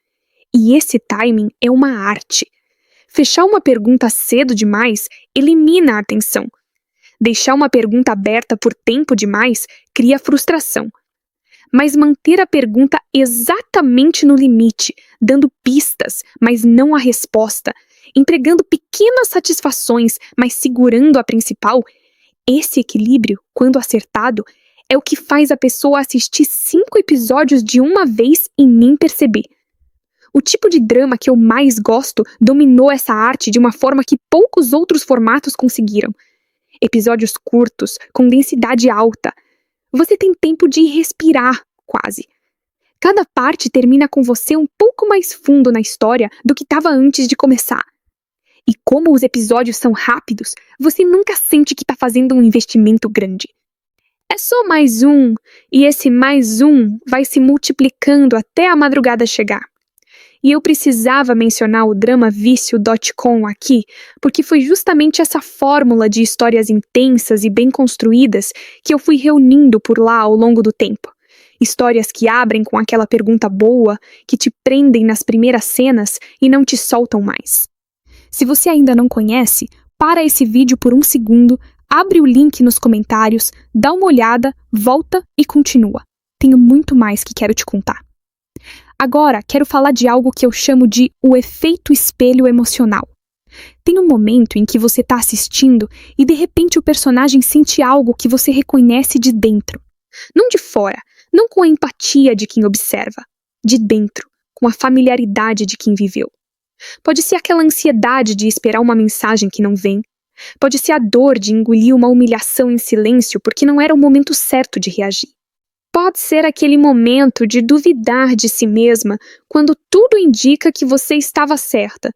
E esse timing é uma arte. Fechar uma pergunta cedo demais elimina a atenção. Deixar uma pergunta aberta por tempo demais cria frustração. Mas manter a pergunta exatamente no limite, dando pistas, mas não a resposta, entregando pequenas satisfações, mas segurando a principal, esse equilíbrio, quando acertado, é o que faz a pessoa assistir 5 episódios de uma vez e nem perceber. O tipo de drama que eu mais gosto dominou essa arte de uma forma que poucos outros formatos conseguiram. Episódios curtos, com densidade alta. Você tem tempo de respirar, quase. Cada parte termina com você um pouco mais fundo na história do que estava antes de começar. E como os episódios são rápidos, você nunca sente que está fazendo um investimento grande. É só mais um, e esse mais um vai se multiplicando até a madrugada chegar. E eu precisava mencionar o dramavicio.com aqui, porque foi justamente essa fórmula de histórias intensas e bem construídas que eu fui reunindo por lá ao longo do tempo. Histórias que abrem com aquela pergunta boa, que te prendem nas primeiras cenas e não te soltam mais. Se você ainda não conhece, para esse vídeo por um segundo, abre o link nos comentários, dá uma olhada, volta e continua. Tenho muito mais que quero te contar. Agora, quero falar de algo que eu chamo de o efeito espelho emocional. Tem um momento em que você está assistindo e de repente o personagem sente algo que você reconhece de dentro. Não de fora, não com a empatia de quem observa. De dentro, com a familiaridade de quem viveu. Pode ser aquela ansiedade de esperar uma mensagem que não vem. Pode ser a dor de engolir uma humilhação em silêncio porque não era o momento certo de reagir. Pode ser aquele momento de duvidar de si mesma quando tudo indica que você estava certa.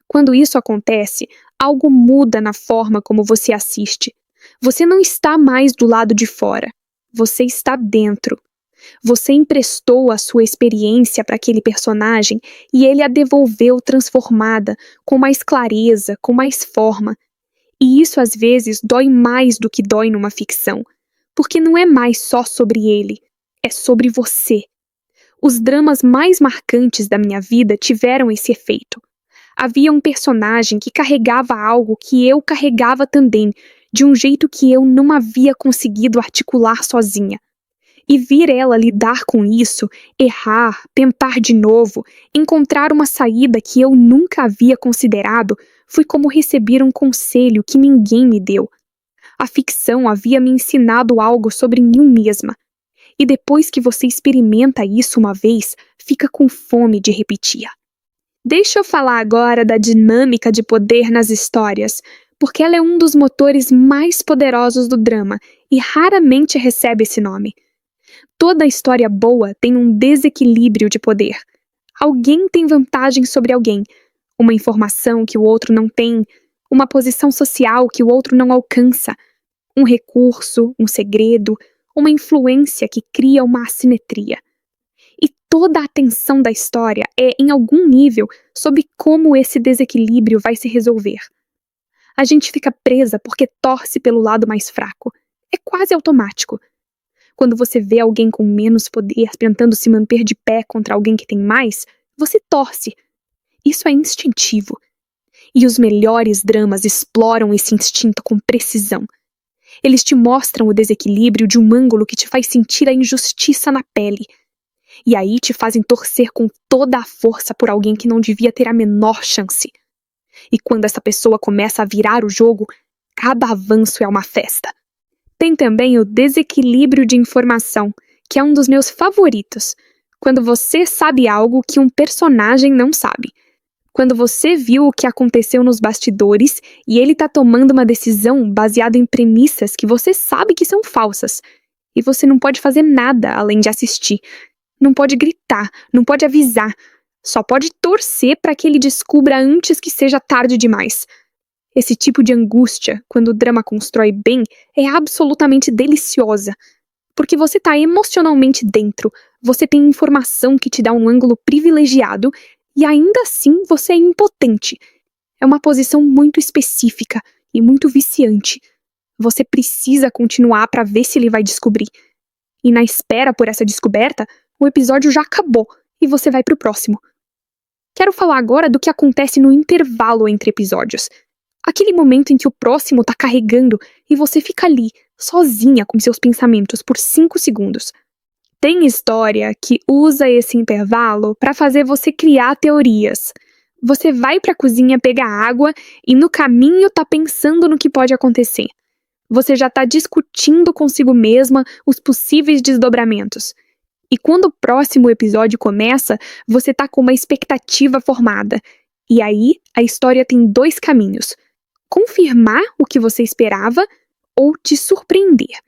Quando isso acontece, algo muda na forma como você assiste. Você não está mais do lado de fora. Você está dentro. Você emprestou a sua experiência para aquele personagem e ele a devolveu transformada, com mais clareza, com mais forma. E isso às vezes dói mais do que dói numa ficção, porque não é mais só sobre ele, é sobre você. Os dramas mais marcantes da minha vida tiveram esse efeito. Havia um personagem que carregava algo que eu carregava também, de um jeito que eu não havia conseguido articular sozinha. E vir ela lidar com isso, errar, tentar de novo, encontrar uma saída que eu nunca havia considerado, foi como receber um conselho que ninguém me deu. A ficção havia me ensinado algo sobre mim mesma. E depois que você experimenta isso uma vez, fica com fome de repetir. Deixa eu falar agora da dinâmica de poder nas histórias, porque ela é um dos motores mais poderosos do drama e raramente recebe esse nome. Toda história boa tem um desequilíbrio de poder. Alguém tem vantagem sobre alguém, uma informação que o outro não tem, uma posição social que o outro não alcança, um recurso, um segredo, uma influência que cria uma assimetria. E toda a atenção da história é, em algum nível, sobre como esse desequilíbrio vai se resolver. A gente fica presa porque torce pelo lado mais fraco. É quase automático. Quando você vê alguém com menos poder tentando se manter de pé contra alguém que tem mais, você torce. Isso é instintivo. E os melhores dramas exploram esse instinto com precisão. Eles te mostram o desequilíbrio de um ângulo que te faz sentir a injustiça na pele. E aí te fazem torcer com toda a força por alguém que não devia ter a menor chance. E quando essa pessoa começa a virar o jogo, cada avanço é uma festa. Tem também o desequilíbrio de informação, que é um dos meus favoritos. Quando você sabe algo que um personagem não sabe. Quando você viu o que aconteceu nos bastidores e ele tá tomando uma decisão baseada em premissas que você sabe que são falsas. E você não pode fazer nada além de assistir. Não pode gritar, não pode avisar. Só pode torcer para que ele descubra antes que seja tarde demais. Esse tipo de angústia, quando o drama constrói bem, é absolutamente deliciosa. Porque você está emocionalmente dentro, você tem informação que te dá um ângulo privilegiado e ainda assim você é impotente. É uma posição muito específica e muito viciante. Você precisa continuar para ver se ele vai descobrir. E na espera por essa descoberta, o episódio já acabou e você vai pro próximo. Quero falar agora do que acontece no intervalo entre episódios. Aquele momento em que o próximo tá carregando e você fica ali, sozinha com seus pensamentos por 5 segundos. Tem história que usa esse intervalo para fazer você criar teorias. Você vai pra cozinha pegar água e no caminho tá pensando no que pode acontecer. Você já tá discutindo consigo mesma os possíveis desdobramentos. E quando o próximo episódio começa, você tá com uma expectativa formada. E aí, a história tem 2 caminhos. Confirmar o que você esperava ou te surpreender.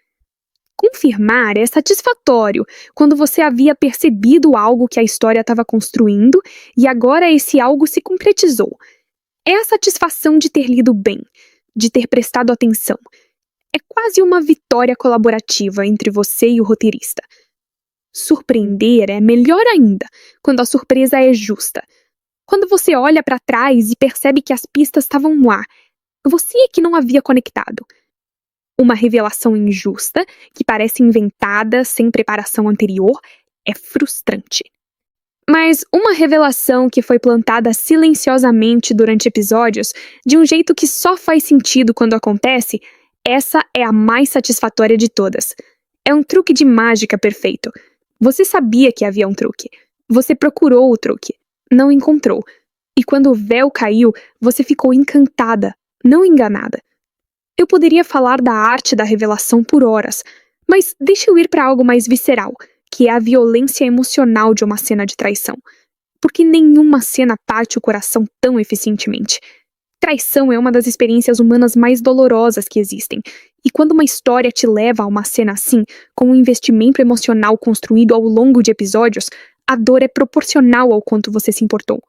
Confirmar é satisfatório quando você havia percebido algo que a história estava construindo e agora esse algo se concretizou. É a satisfação de ter lido bem, de ter prestado atenção. É quase uma vitória colaborativa entre você e o roteirista. Surpreender é melhor ainda, quando a surpresa é justa. Quando você olha para trás e percebe que as pistas estavam lá, você é que não havia conectado. Uma revelação injusta, que parece inventada sem preparação anterior, é frustrante. Mas uma revelação que foi plantada silenciosamente durante episódios, de um jeito que só faz sentido quando acontece, essa é a mais satisfatória de todas. É um truque de mágica perfeito. Você sabia que havia um truque. Você procurou o truque. Não encontrou. E quando o véu caiu, você ficou encantada, não enganada. Eu poderia falar da arte da revelação por horas, mas deixa eu ir para algo mais visceral, que é a violência emocional de uma cena de traição. Porque nenhuma cena parte o coração tão eficientemente. Traição é uma das experiências humanas mais dolorosas que existem, e quando uma história te leva a uma cena assim, com um investimento emocional construído ao longo de episódios, a dor é proporcional ao quanto você se importou.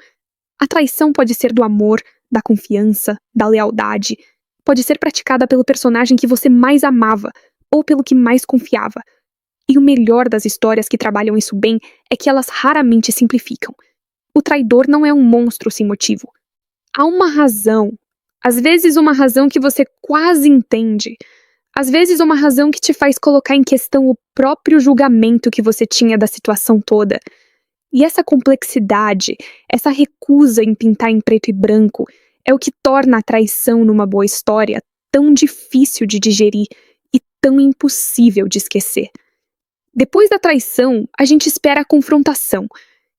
A traição pode ser do amor, da confiança, da lealdade. Pode ser praticada pelo personagem que você mais amava, ou pelo que mais confiava. E o melhor das histórias que trabalham isso bem é que elas raramente simplificam. O traidor não é um monstro sem motivo. Há uma razão. Às vezes uma razão que você quase entende. Às vezes uma razão que te faz colocar em questão o próprio julgamento que você tinha da situação toda. E essa complexidade, essa recusa em pintar em preto e branco, é o que torna a traição numa boa história tão difícil de digerir e tão impossível de esquecer. Depois da traição, a gente espera a confrontação.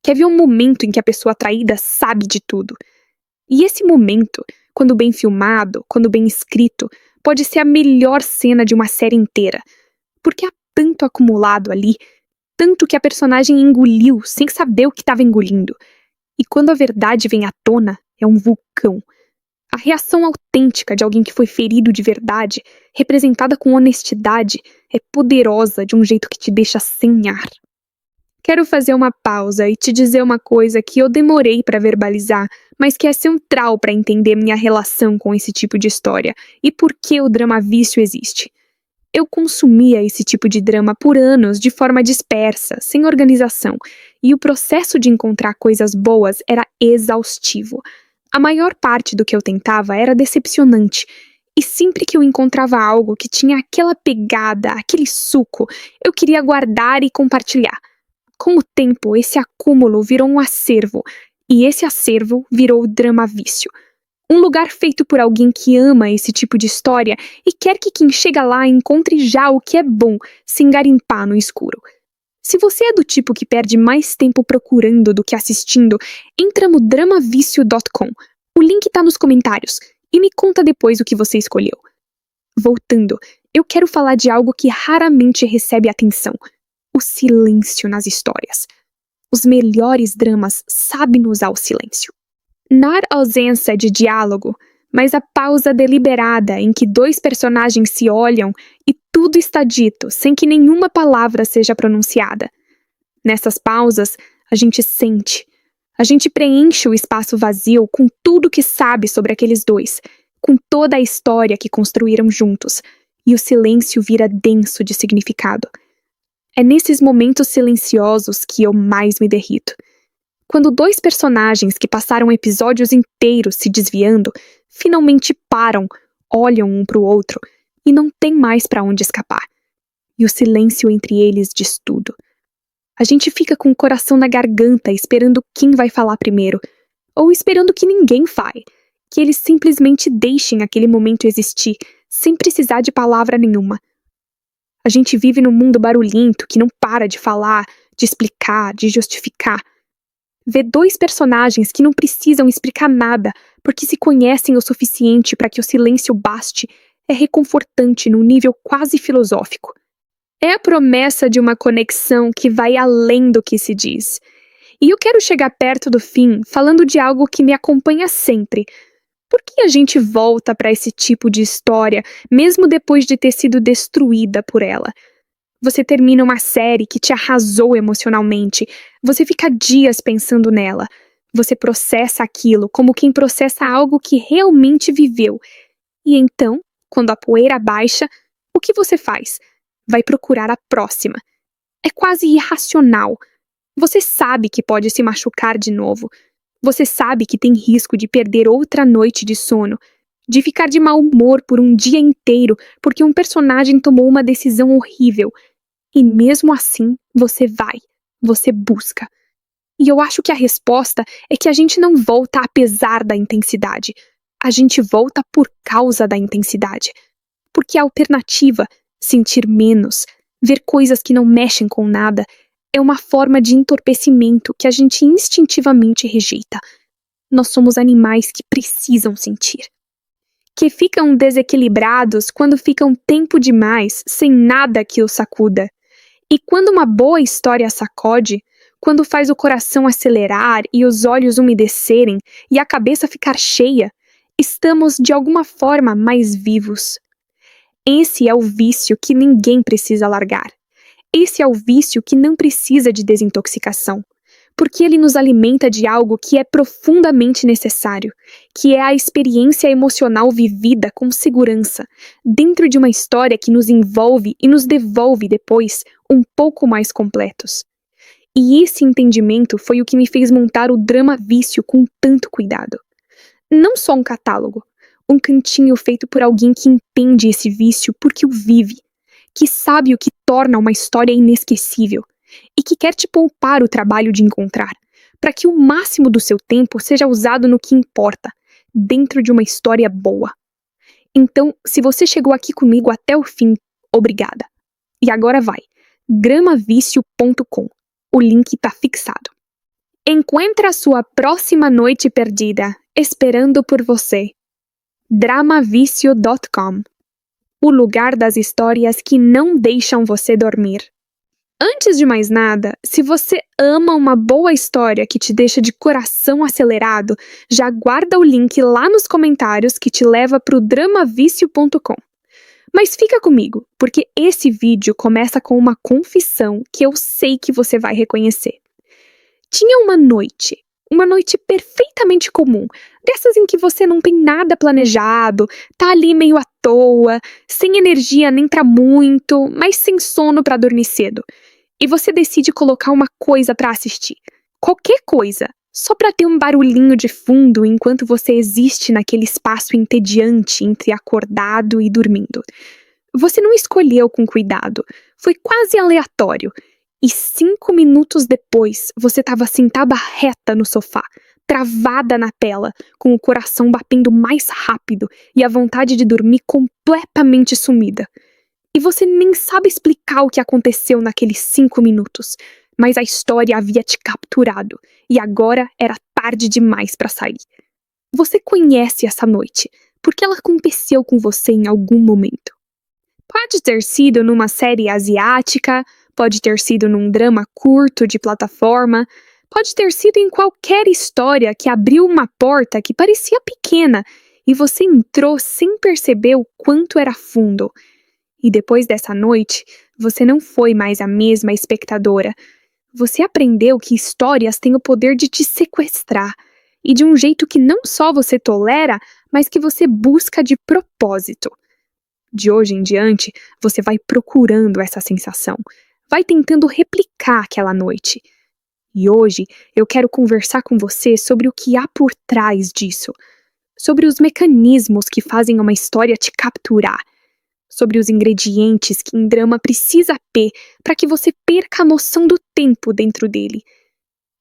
Quer ver um momento em que a pessoa traída sabe de tudo. E esse momento, quando bem filmado, quando bem escrito, pode ser a melhor cena de uma série inteira. Porque há tanto acumulado ali, tanto que a personagem engoliu sem saber o que estava engolindo. E quando a verdade vem à tona, é um vulcão. A reação autêntica de alguém que foi ferido de verdade, representada com honestidade, é poderosa de um jeito que te deixa sem ar. Quero fazer uma pausa e te dizer uma coisa que eu demorei para verbalizar, mas que é central para entender minha relação com esse tipo de história e por que o drama vício existe. Eu consumia esse tipo de drama por anos de forma dispersa, sem organização, e o processo de encontrar coisas boas era exaustivo. A maior parte do que eu tentava era decepcionante, e sempre que eu encontrava algo que tinha aquela pegada, aquele suco, eu queria guardar e compartilhar. Com o tempo, esse acúmulo virou um acervo, e esse acervo virou o drama vício. Um lugar feito por alguém que ama esse tipo de história e quer que quem chega lá encontre já o que é bom, sem garimpar no escuro. Se você é do tipo que perde mais tempo procurando do que assistindo, entra no dramavicio.com. O link tá nos comentários e me conta depois o que você escolheu. Voltando, eu quero falar de algo que raramente recebe atenção: o silêncio nas histórias. Os melhores dramas sabem usar o silêncio. Não a ausência de diálogo, mas a pausa deliberada em que dois personagens se olham e tudo está dito sem que nenhuma palavra seja pronunciada. Nessas pausas, a gente sente. A gente preenche o espaço vazio com tudo que sabe sobre aqueles dois, com toda a história que construíram juntos, e o silêncio vira denso de significado. É nesses momentos silenciosos que eu mais me derrito. Quando dois personagens que passaram episódios inteiros se desviando, finalmente param, olham um para o outro e não tem mais para onde escapar. E o silêncio entre eles diz tudo. A gente fica com o coração na garganta esperando quem vai falar primeiro, ou esperando que ninguém fale, que eles simplesmente deixem aquele momento existir, sem precisar de palavra nenhuma. A gente vive num mundo barulhento que não para de falar, de explicar, de justificar. Ver dois personagens que não precisam explicar nada porque se conhecem o suficiente para que o silêncio baste é reconfortante num nível quase filosófico. É a promessa de uma conexão que vai além do que se diz. E eu quero chegar perto do fim falando de algo que me acompanha sempre. Por que a gente volta para esse tipo de história mesmo depois de ter sido destruída por ela? Você termina uma série que te arrasou emocionalmente, você fica dias pensando nela, você processa aquilo como quem processa algo que realmente viveu. E então, quando a poeira baixa, o que você faz? Vai procurar a próxima. É quase irracional. Você sabe que pode se machucar de novo. Você sabe que tem risco de perder outra noite de sono, de ficar de mau humor por um dia inteiro porque um personagem tomou uma decisão horrível. E mesmo assim, você vai, você busca. E eu acho que a resposta é que a gente não volta apesar da intensidade. A gente volta por causa da intensidade. Porque a alternativa, sentir menos, ver coisas que não mexem com nada, é uma forma de entorpecimento que a gente instintivamente rejeita. Nós somos animais que precisam sentir. Que ficam desequilibrados quando ficam tempo demais sem nada que os sacuda. E quando uma boa história sacode, quando faz o coração acelerar e os olhos umedecerem e a cabeça ficar cheia, estamos de alguma forma mais vivos. Esse é o vício que ninguém precisa largar. Esse é o vício que não precisa de desintoxicação. porque ele nos alimenta de algo que é profundamente necessário, que é a experiência emocional vivida com segurança, dentro de uma história que nos envolve e nos devolve depois um pouco mais completos. E esse entendimento foi o que me fez montar o Drama Vício com tanto cuidado. Não só um catálogo, um cantinho feito por alguém que entende esse vício porque o vive, que sabe o que torna uma história inesquecível e que quer te poupar o trabalho de encontrar, para que o máximo do seu tempo seja usado no que importa, dentro de uma história boa. Então, se você chegou aqui comigo até o fim, obrigada. E agora vai, gramavicio.com. O link tá fixado. Encontre a sua próxima noite perdida, esperando por você. dramavicio.com. O lugar das histórias que não deixam você dormir. Antes de mais nada, se você ama uma boa história que te deixa de coração acelerado, já guarda o link lá nos comentários que te leva pro dramavicio.com. Mas fica comigo, porque esse vídeo começa com uma confissão que eu sei que você vai reconhecer. Tinha uma noite perfeitamente comum, dessas em que você não tem nada planejado, tá ali meio à toa, sem energia nem pra muito, mas sem sono pra dormir cedo. E você decide colocar uma coisa pra assistir. Qualquer coisa, só pra ter um barulhinho de fundo enquanto você existe naquele espaço entediante entre acordado e dormindo. Você não escolheu com cuidado, foi quase aleatório. E 5 minutos depois, você estava sentada reta no sofá, travada na tela, com o coração batendo mais rápido e a vontade de dormir completamente sumida. E você nem sabe explicar o que aconteceu naqueles 5 minutos, mas a história havia te capturado e agora era tarde demais para sair. Você conhece essa noite, porque ela aconteceu com você em algum momento. Pode ter sido numa série asiática, pode ter sido num drama curto de plataforma, pode ter sido em qualquer história que abriu uma porta que parecia pequena e você entrou sem perceber o quanto era fundo. E depois dessa noite, você não foi mais a mesma espectadora. Você aprendeu que histórias têm o poder de te sequestrar, e de um jeito que não só você tolera, mas que você busca de propósito. De hoje em diante, você vai procurando essa sensação, vai tentando replicar aquela noite. E hoje eu quero conversar com você sobre o que há por trás disso, sobre os mecanismos que fazem uma história te capturar, sobre os ingredientes que um drama precisa ter para que você perca a noção do tempo dentro dele,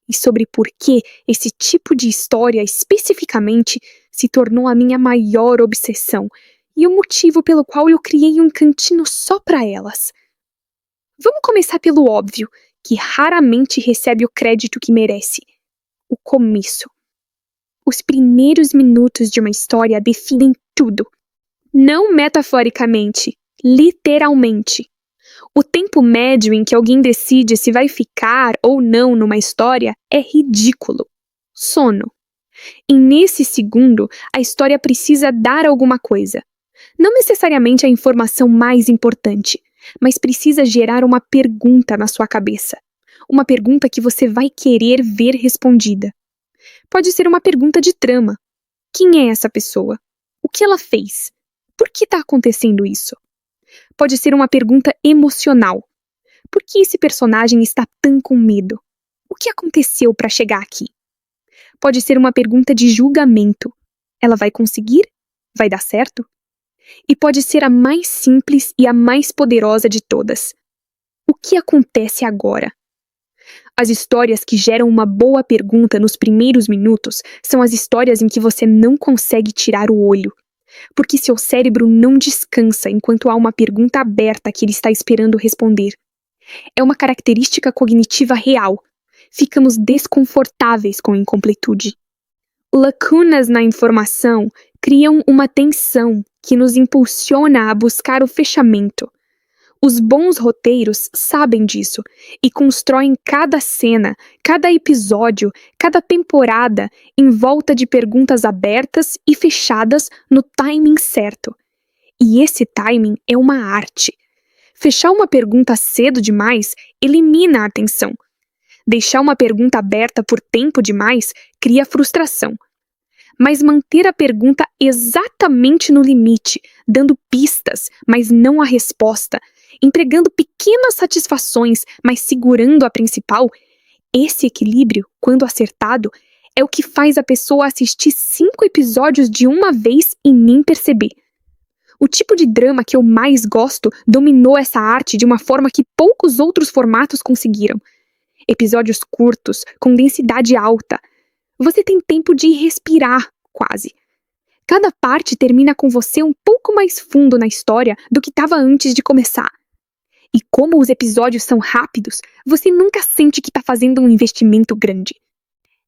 e sobre por que esse tipo de história especificamente se tornou a minha maior obsessão e o motivo pelo qual eu criei um cantinho só para elas. Vamos começar pelo óbvio, que raramente recebe o crédito que merece: o começo. Os primeiros minutos de uma história definem tudo. Não metaforicamente, literalmente. O tempo médio em que alguém decide se vai ficar ou não numa história é ridículo. Sono. E nesse segundo, a história precisa dar alguma coisa. Não necessariamente a informação mais importante, mas precisa gerar uma pergunta na sua cabeça. Uma pergunta que você vai querer ver respondida. Pode ser uma pergunta de trama. Quem é essa pessoa? O que ela fez? Por que está acontecendo isso? Pode ser uma pergunta emocional. Por que esse personagem está tão com medo? O que aconteceu para chegar aqui? Pode ser uma pergunta de julgamento. Ela vai conseguir? Vai dar certo? E pode ser a mais simples e a mais poderosa de todas. O que acontece agora? As histórias que geram uma boa pergunta nos primeiros minutos são as histórias em que você não consegue tirar o olho, porque seu cérebro não descansa enquanto há uma pergunta aberta que ele está esperando responder. É uma característica cognitiva real. Ficamos desconfortáveis com incompletude. Lacunas na informação criam uma tensão que nos impulsiona a buscar o fechamento. Os bons roteiros sabem disso e constroem cada cena, cada episódio, cada temporada em volta de perguntas abertas e fechadas no timing certo. E esse timing é uma arte. Fechar uma pergunta cedo demais elimina a atenção. Deixar uma pergunta aberta por tempo demais cria frustração. Mas manter a pergunta exatamente no limite, dando pistas, mas não a resposta, entregando pequenas satisfações, mas segurando a principal, esse equilíbrio, quando acertado, é o que faz a pessoa assistir 5 episódios de uma vez e nem perceber. O tipo de drama que eu mais gosto dominou essa arte de uma forma que poucos outros formatos conseguiram. Episódios curtos, com densidade alta. Você tem tempo de respirar, quase. Cada parte termina com você um pouco mais fundo na história do que estava antes de começar. E como os episódios são rápidos, você nunca sente que está fazendo um investimento grande.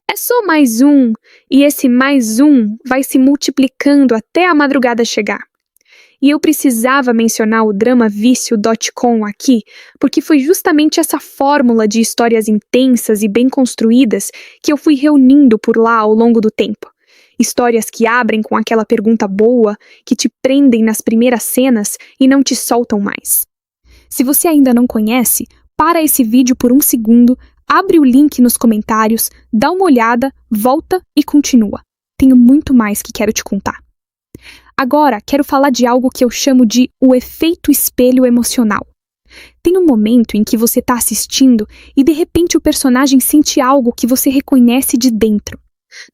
É só mais um, e esse mais um vai se multiplicando até a madrugada chegar. E eu precisava mencionar o dramavicio.com aqui, porque foi justamente essa fórmula de histórias intensas e bem construídas que eu fui reunindo por lá ao longo do tempo. Histórias que abrem com aquela pergunta boa, que te prendem nas primeiras cenas e não te soltam mais. Se você ainda não conhece, para esse vídeo por um segundo, abre o link nos comentários, dá uma olhada, volta e continua. Tenho muito mais que quero te contar. Agora, quero falar de algo que eu chamo de o efeito espelho emocional. Tem um momento em que você está assistindo e de repente o personagem sente algo que você reconhece de dentro.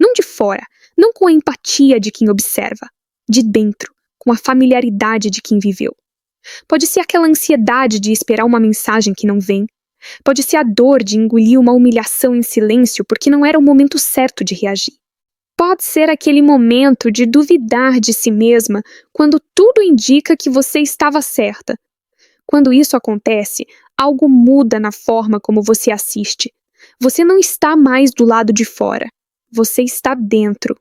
Não de fora, não com a empatia de quem observa. De dentro, com a familiaridade de quem viveu. Pode ser aquela ansiedade de esperar uma mensagem que não vem. Pode ser a dor de engolir uma humilhação em silêncio porque não era o momento certo de reagir. Pode ser aquele momento de duvidar de si mesma quando tudo indica que você estava certa. Quando isso acontece, algo muda na forma como você assiste. Você não está mais do lado de fora. Você está dentro.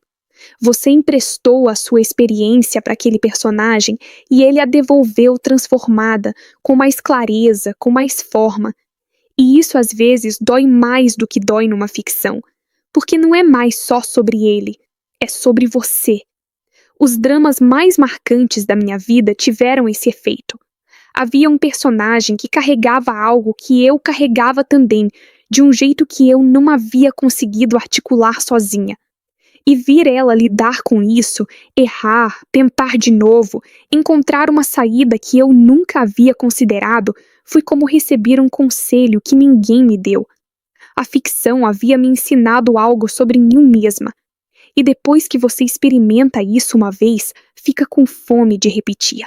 Você emprestou a sua experiência para aquele personagem e ele a devolveu transformada, com mais clareza, com mais forma. E isso às vezes dói mais do que dói numa ficção. Porque não é mais só sobre ele, é sobre você. Os dramas mais marcantes da minha vida tiveram esse efeito. Havia um personagem que carregava algo que eu carregava também, de um jeito que eu não havia conseguido articular sozinha. E vir ela lidar com isso, errar, tentar de novo, encontrar uma saída que eu nunca havia considerado, foi como receber um conselho que ninguém me deu. A ficção havia me ensinado algo sobre mim mesma. E depois que você experimenta isso uma vez, fica com fome de repetir.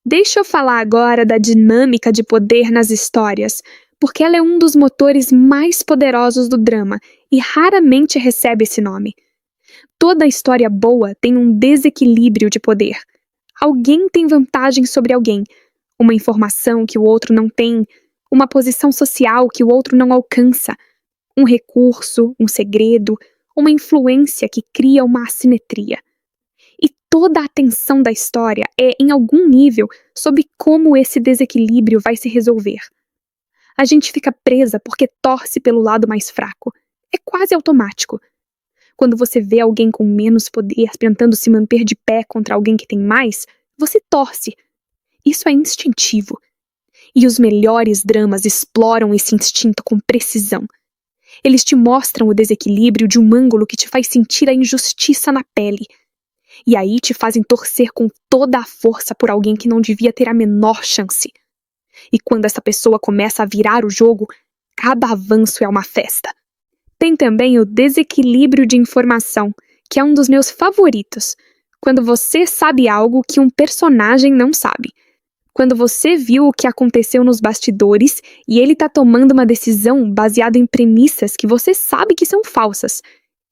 Deixa eu falar agora da dinâmica de poder nas histórias, porque ela é um dos motores mais poderosos do drama e raramente recebe esse nome. Toda história boa tem um desequilíbrio de poder. Alguém tem vantagem sobre alguém, uma informação que o outro não tem, uma posição social que o outro não alcança, um recurso, um segredo, uma influência que cria uma assimetria. E toda a atenção da história é, em algum nível, sobre como esse desequilíbrio vai se resolver. A gente fica presa porque torce pelo lado mais fraco. É quase automático. Quando você vê alguém com menos poder tentando se manter de pé contra alguém que tem mais, você torce. Isso é instintivo. E os melhores dramas exploram esse instinto com precisão. Eles te mostram o desequilíbrio de um ângulo que te faz sentir a injustiça na pele. E aí te fazem torcer com toda a força por alguém que não devia ter a menor chance. E quando essa pessoa começa a virar o jogo, cada avanço é uma festa. Tem também o desequilíbrio de informação, que é um dos meus favoritos. Quando você sabe algo que um personagem não sabe. Quando você viu o que aconteceu nos bastidores e ele está tomando uma decisão baseada em premissas que você sabe que são falsas.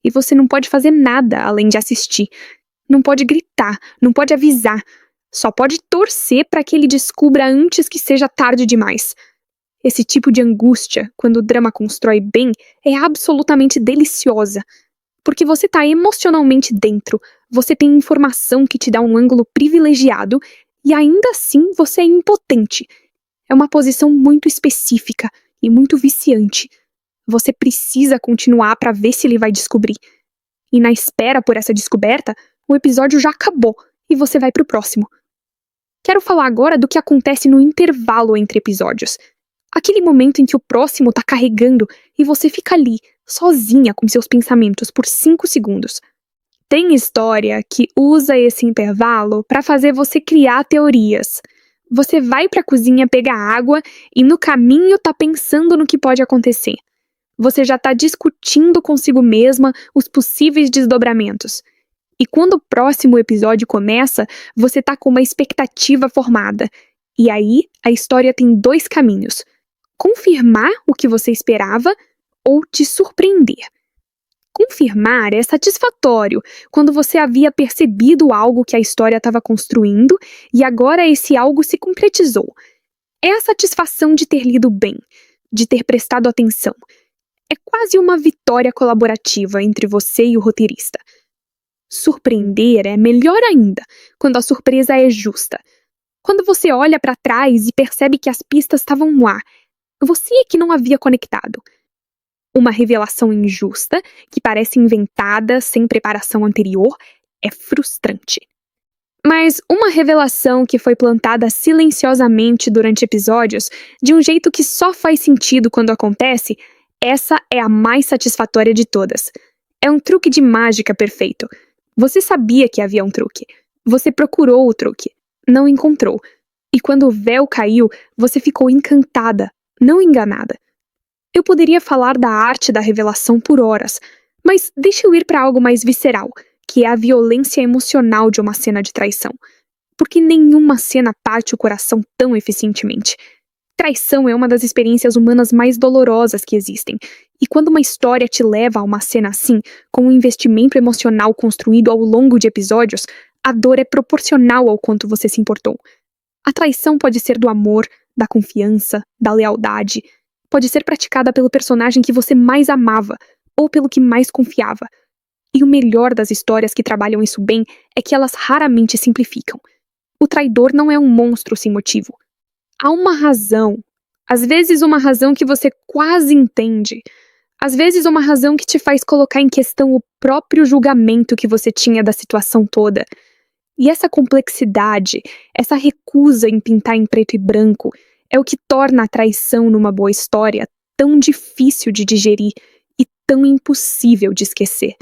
E você não pode fazer nada além de assistir. Não pode gritar, não pode avisar. Só pode torcer para que ele descubra antes que seja tarde demais. Esse tipo de angústia, quando o drama constrói bem, é absolutamente deliciosa. Porque você está emocionalmente dentro, você tem informação que te dá um ângulo privilegiado e ainda assim você é impotente. É uma posição muito específica e muito viciante. Você precisa continuar para ver se ele vai descobrir. E na espera por essa descoberta, o episódio já acabou e você vai pro próximo. Quero falar agora do que acontece no intervalo entre episódios. Aquele momento em que o próximo tá carregando e você fica ali, sozinha com seus pensamentos por 5 segundos. Tem história que usa esse intervalo para fazer você criar teorias. Você vai para a cozinha pegar água e no caminho tá pensando no que pode acontecer. Você já tá discutindo consigo mesma os possíveis desdobramentos. E quando o próximo episódio começa, você tá com uma expectativa formada. E aí, a história tem 2 caminhos: confirmar o que você esperava ou te surpreender. Confirmar é satisfatório quando você havia percebido algo que a história estava construindo e agora esse algo se concretizou. É a satisfação de ter lido bem, de ter prestado atenção. É quase uma vitória colaborativa entre você e o roteirista. Surpreender é melhor ainda quando a surpresa é justa. Quando você olha para trás e percebe que as pistas estavam lá, você é que não havia conectado. Uma revelação injusta, que parece inventada sem preparação anterior, é frustrante. Mas uma revelação que foi plantada silenciosamente durante episódios, de um jeito que só faz sentido quando acontece, essa é a mais satisfatória de todas. É um truque de mágica perfeito. Você sabia que havia um truque. Você procurou o truque. Não encontrou. E quando o véu caiu, você ficou encantada, não enganada. Eu poderia falar da arte da revelação por horas, mas deixa eu ir para algo mais visceral, que é a violência emocional de uma cena de traição. Porque nenhuma cena parte o coração tão eficientemente. Traição é uma das experiências humanas mais dolorosas que existem, e quando uma história te leva a uma cena assim, com um investimento emocional construído ao longo de episódios, a dor é proporcional ao quanto você se importou. A traição pode ser do amor, da confiança, da lealdade. Pode ser praticada pelo personagem que você mais amava, ou pelo que mais confiava. E o melhor das histórias que trabalham isso bem é que elas raramente simplificam. O traidor não é um monstro sem motivo. Há uma razão. Às vezes uma razão que você quase entende. Às vezes uma razão que te faz colocar em questão o próprio julgamento que você tinha da situação toda. E essa complexidade, essa recusa em pintar em preto e branco, é o que torna a traição numa boa história tão difícil de digerir e tão impossível de esquecer.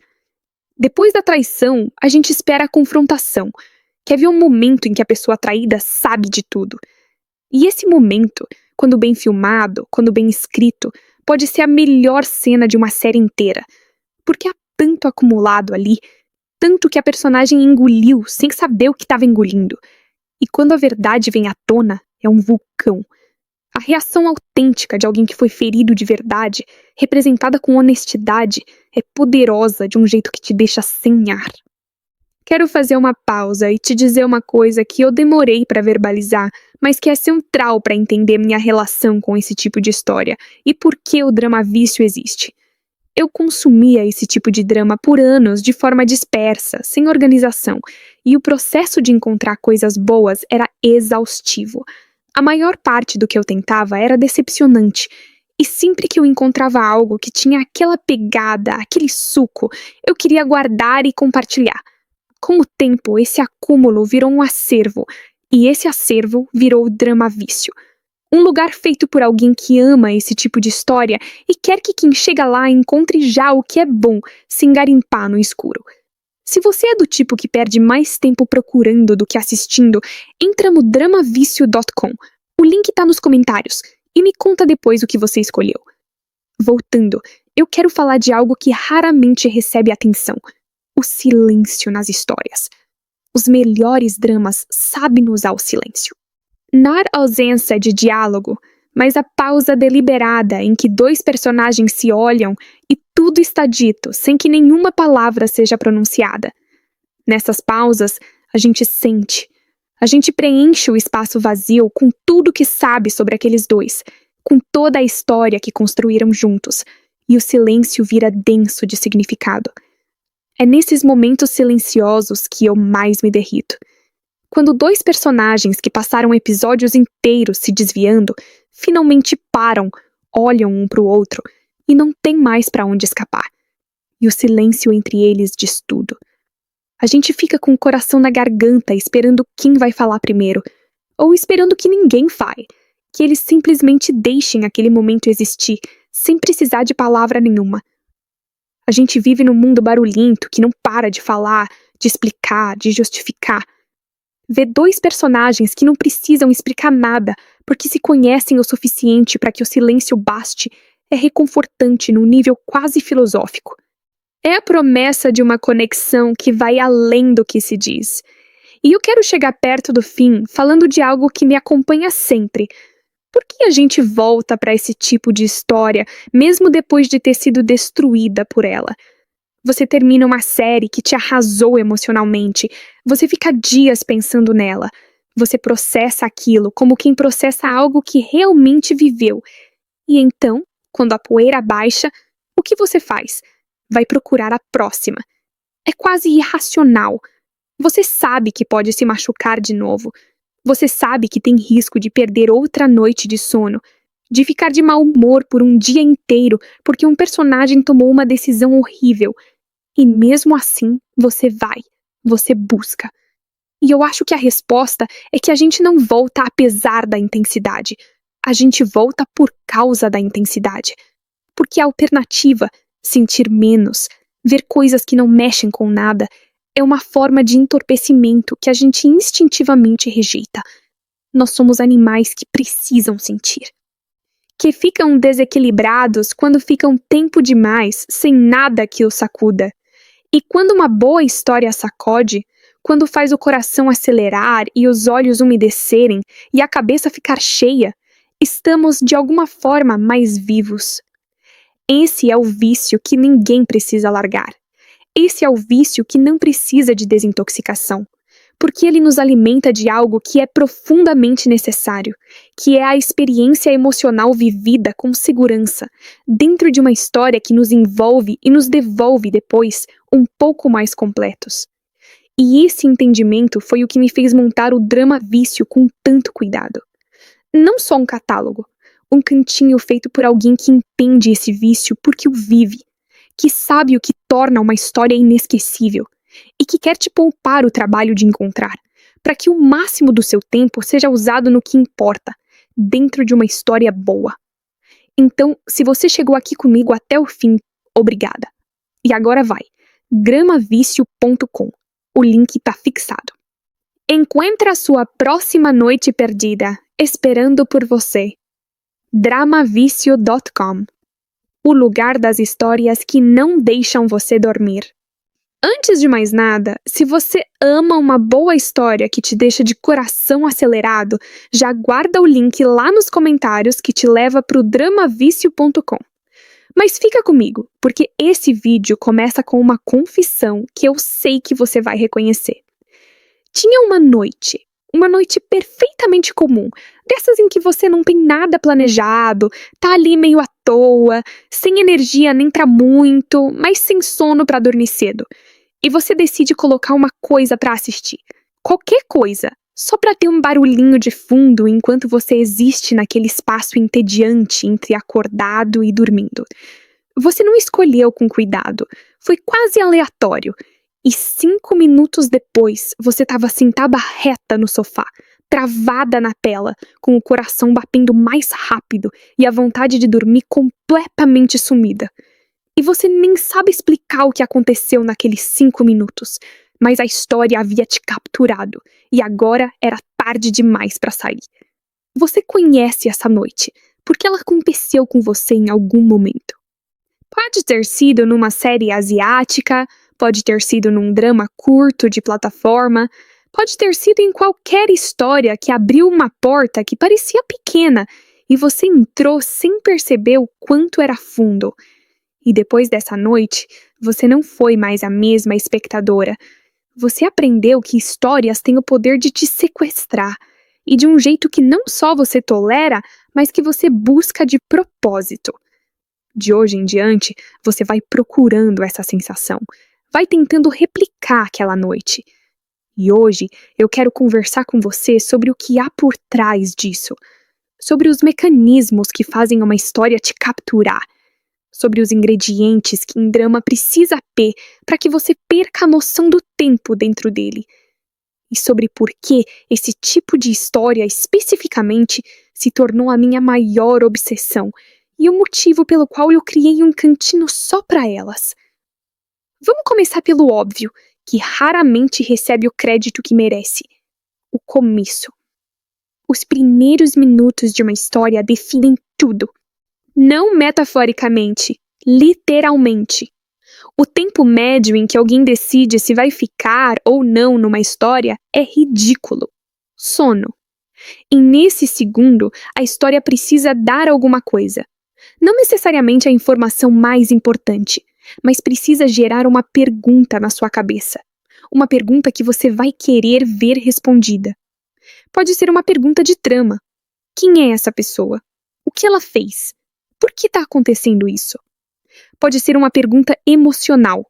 Depois da traição, a gente espera a confrontação, quer ver um momento em que a pessoa traída sabe de tudo. E esse momento, quando bem filmado, quando bem escrito, pode ser a melhor cena de uma série inteira, porque há tanto acumulado ali, tanto que a personagem engoliu sem saber o que estava engolindo. E quando a verdade vem à tona, é um vulcão. A reação autêntica de alguém que foi ferido de verdade, representada com honestidade, é poderosa de um jeito que te deixa sem ar. Quero fazer uma pausa e te dizer uma coisa que eu demorei para verbalizar, mas que é central para entender minha relação com esse tipo de história e por que o drama vício existe. Eu consumia esse tipo de drama por anos de forma dispersa, sem organização, e o processo de encontrar coisas boas era exaustivo. A maior parte do que eu tentava era decepcionante, e sempre que eu encontrava algo que tinha aquela pegada, aquele suco, eu queria guardar e compartilhar. Com o tempo, esse acúmulo virou um acervo, e esse acervo virou o drama vício. Um lugar feito por alguém que ama esse tipo de história e quer que quem chega lá encontre já o que é bom, sem garimpar no escuro. Se você é do tipo que perde mais tempo procurando do que assistindo, entra no dramavicio.com. O link tá nos comentários e me conta depois o que você escolheu. Voltando, eu quero falar de algo que raramente recebe atenção: o silêncio nas histórias. Os melhores dramas sabem usar o silêncio. Não a ausência de diálogo, mas a pausa deliberada em que 2 personagens se olham e tudo está dito sem que nenhuma palavra seja pronunciada. Nessas pausas, a gente sente. A gente preenche o espaço vazio com tudo que sabe sobre aqueles 2, com toda a história que construíram juntos, e o silêncio vira denso de significado. É nesses momentos silenciosos que eu mais me derrito. Quando 2 personagens que passaram episódios inteiros se desviando, finalmente param, olham um para o outro e não tem mais para onde escapar. E o silêncio entre eles diz tudo. A gente fica com o coração na garganta esperando quem vai falar primeiro, ou esperando que ninguém fale, que eles simplesmente deixem aquele momento existir, sem precisar de palavra nenhuma. A gente vive num mundo barulhento que não para de falar, de explicar, de justificar. Ver dois personagens que não precisam explicar nada porque se conhecem o suficiente para que o silêncio baste é reconfortante num nível quase filosófico. É a promessa de uma conexão que vai além do que se diz. E eu quero chegar perto do fim falando de algo que me acompanha sempre. Por que a gente volta para esse tipo de história, mesmo depois de ter sido destruída por ela? Você termina uma série que te arrasou emocionalmente, você fica dias pensando nela, você processa aquilo como quem processa algo que realmente viveu. E então, quando a poeira baixa, o que você faz? Vai procurar a próxima. É quase irracional. Você sabe que pode se machucar de novo. Você sabe que tem risco de perder outra noite de sono, de ficar de mau humor por um dia inteiro porque um personagem tomou uma decisão horrível. E mesmo assim, você vai, você busca. E eu acho que a resposta é que a gente não volta apesar da intensidade. A gente volta por causa da intensidade. Porque a alternativa, sentir menos, ver coisas que não mexem com nada, é uma forma de entorpecimento que a gente instintivamente rejeita. Nós somos animais que precisam sentir. Que ficam desequilibrados quando ficam tempo demais sem nada que os sacuda. E quando uma boa história sacode, quando faz o coração acelerar e os olhos umedecerem e a cabeça ficar cheia, estamos de alguma forma mais vivos. Esse é o vício que ninguém precisa largar. Esse é o vício que não precisa de desintoxicação, porque ele nos alimenta de algo que é profundamente necessário, que é a experiência emocional vivida com segurança, dentro de uma história que nos envolve e nos devolve depois um pouco mais completos. E esse entendimento foi o que me fez montar o Drama Vício com tanto cuidado. Não só um catálogo, um cantinho feito por alguém que entende esse vício porque o vive, que sabe o que torna uma história inesquecível e que quer te poupar o trabalho de encontrar, para que o máximo do seu tempo seja usado no que importa, dentro de uma história boa. Então, se você chegou aqui comigo até o fim, obrigada. E agora vai, gramavicio.com. O link está fixado. Encontre a sua próxima noite perdida, esperando por você. dramavicio.com. O lugar das histórias que não deixam você dormir. Antes de mais nada, se você ama uma boa história que te deixa de coração acelerado, já guarda o link lá nos comentários que te leva para o dramavicio.com. Mas fica comigo, porque esse vídeo começa com uma confissão que eu sei que você vai reconhecer. Tinha uma noite perfeitamente comum, dessas em que você não tem nada planejado, tá ali meio à toa, sem energia nem pra muito, mas sem sono pra dormir cedo. E você decide colocar uma coisa pra assistir. Qualquer coisa, só pra ter um barulhinho de fundo enquanto você existe naquele espaço entediante entre acordado e dormindo. Você não escolheu com cuidado, foi quase aleatório. E 5 minutos depois, você estava sentada reta no sofá, travada na tela, com o coração batendo mais rápido e a vontade de dormir completamente sumida. E você nem sabe explicar o que aconteceu naqueles 5 minutos, mas a história havia te capturado, e agora era tarde demais para sair. Você conhece essa noite, porque ela aconteceu com você em algum momento. Pode ter sido numa série asiática, pode ter sido num drama curto de plataforma, pode ter sido em qualquer história que abriu uma porta que parecia pequena e você entrou sem perceber o quanto era fundo. E depois dessa noite, você não foi mais a mesma espectadora. Você aprendeu que histórias têm o poder de te sequestrar, e de um jeito que não só você tolera, mas que você busca de propósito. De hoje em diante, você vai procurando essa sensação, vai tentando replicar aquela noite. E hoje eu quero conversar com você sobre o que há por trás disso, sobre os mecanismos que fazem uma história te capturar, sobre os ingredientes que um drama precisa ter para que você perca a noção do tempo dentro dele. e sobre por que esse tipo de história especificamente se tornou a minha maior obsessão e o motivo pelo qual eu criei um cantinho só para elas. Vamos começar pelo óbvio, que raramente recebe o crédito que merece: o começo. Os primeiros minutos de uma história definem tudo. Não metaforicamente, literalmente. O tempo médio em que alguém decide se vai ficar ou não numa história é ridículo. Sono. E nesse segundo, a história precisa dar alguma coisa. Não necessariamente a informação mais importante, mas precisa gerar uma pergunta na sua cabeça. Uma pergunta que você vai querer ver respondida. Pode ser uma pergunta de trama. Quem é essa pessoa? O que ela fez? Por que está acontecendo isso? Pode ser uma pergunta emocional.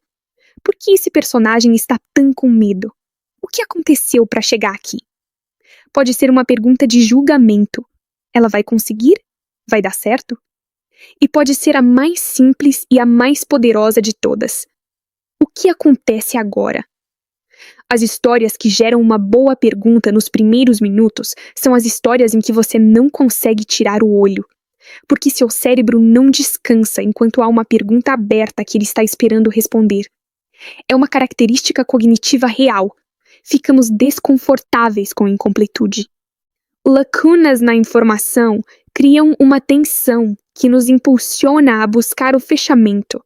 Por que esse personagem está tão com medo? O que aconteceu para chegar aqui? Pode ser uma pergunta de julgamento. Ela vai conseguir? Vai dar certo? E pode ser a mais simples e a mais poderosa de todas. O que acontece agora? As histórias que geram uma boa pergunta nos primeiros minutos são as histórias em que você não consegue tirar o olho, porque seu cérebro não descansa enquanto há uma pergunta aberta que ele está esperando responder. É uma característica cognitiva real. Ficamos desconfortáveis com a incompletude. Lacunas na informação criam uma tensão que nos impulsiona a buscar o fechamento.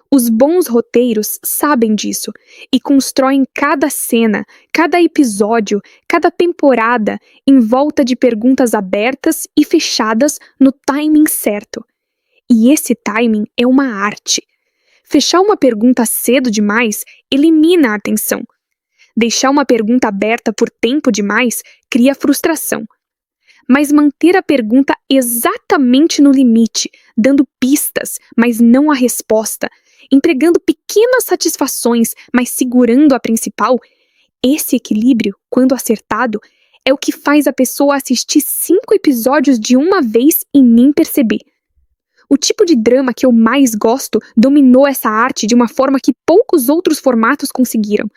Os bons roteiros sabem disso e constroem cada cena, cada episódio, cada temporada em volta de perguntas abertas e fechadas no timing certo. E esse timing é uma arte. Fechar uma pergunta cedo demais elimina a atenção. Deixar uma pergunta aberta por tempo demais cria frustração. Mas manter a pergunta exatamente no limite, dando pistas, mas não a resposta, entregando pequenas satisfações, mas segurando a principal, esse equilíbrio, quando acertado, é o que faz a pessoa assistir 5 episódios de uma vez e nem perceber. O tipo de drama que eu mais gosto dominou essa arte de uma forma que poucos outros formatos conseguiram.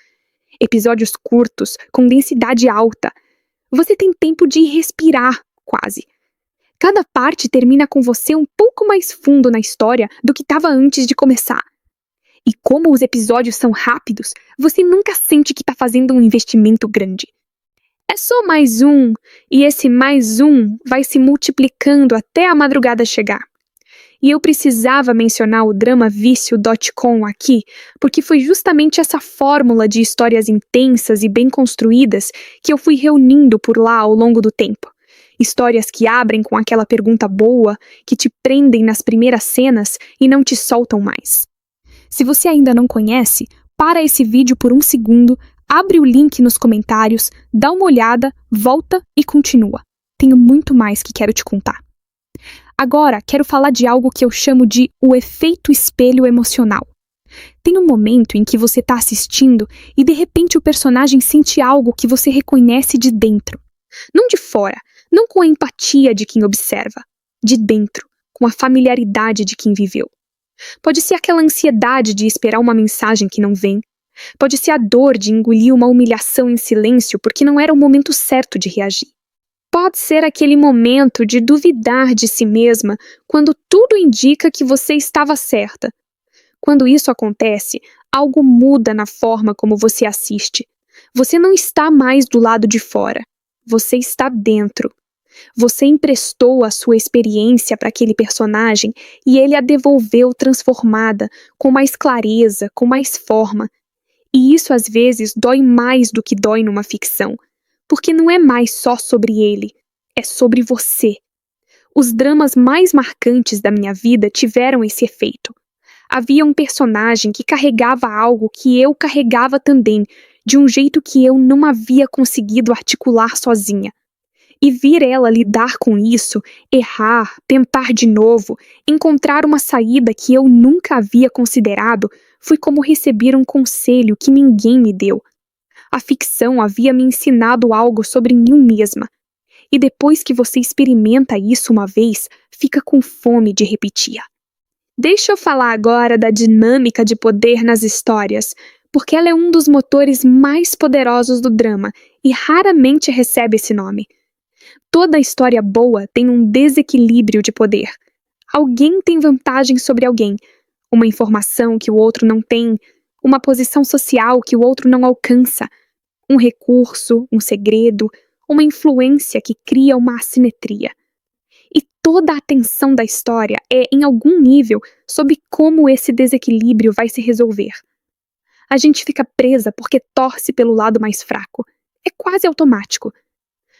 Episódios curtos, com densidade alta. Você tem tempo de respirar, quase. Cada parte termina com você um pouco mais fundo na história do que estava antes de começar. E como os episódios são rápidos, você nunca sente que está fazendo um investimento grande. É só mais um, e esse mais um vai se multiplicando até a madrugada chegar. E eu precisava mencionar o dramavicio.com aqui, porque foi justamente essa fórmula de histórias intensas e bem construídas que eu fui reunindo por lá ao longo do tempo. Histórias que abrem com aquela pergunta boa, que te prendem nas primeiras cenas e não te soltam mais. Se você ainda não conhece, para esse vídeo por um segundo, abre o link nos comentários, dá uma olhada, volta e continua. Tenho muito mais que quero te contar. Agora, quero falar de algo que eu chamo de o efeito espelho emocional. Tem um momento em que você está assistindo e de repente o personagem sente algo que você reconhece de dentro. Não de fora, não com a empatia de quem observa. De dentro, com a familiaridade de quem viveu. Pode ser aquela ansiedade de esperar uma mensagem que não vem. Pode ser a dor de engolir uma humilhação em silêncio porque não era o momento certo de reagir. Pode ser aquele momento de duvidar de si mesma quando tudo indica que você estava certa. Quando isso acontece, algo muda na forma como você assiste. Você não está mais do lado de fora. Você está dentro. Você emprestou a sua experiência para aquele personagem e ele a devolveu transformada, com mais clareza, com mais forma. E isso às vezes dói mais do que dói numa ficção. Porque não é mais só sobre ele, é sobre você. Os dramas mais marcantes da minha vida tiveram esse efeito. Havia um personagem que carregava algo que eu carregava também, de um jeito que eu não havia conseguido articular sozinha. E vir ela lidar com isso, errar, tentar de novo, encontrar uma saída que eu nunca havia considerado, foi como receber um conselho que ninguém me deu. A ficção havia me ensinado algo sobre mim mesma. E depois que você experimenta isso uma vez, fica com fome de repetir. Deixa eu falar agora da dinâmica de poder nas histórias, porque ela é um dos motores mais poderosos do drama e raramente recebe esse nome. Toda história boa tem um desequilíbrio de poder. Alguém tem vantagem sobre alguém, uma informação que o outro não tem, uma posição social que o outro não alcança, um recurso, um segredo, uma influência que cria uma assimetria. E toda a atenção da história é, em algum nível, sobre como esse desequilíbrio vai se resolver. A gente fica presa porque torce pelo lado mais fraco. É quase automático.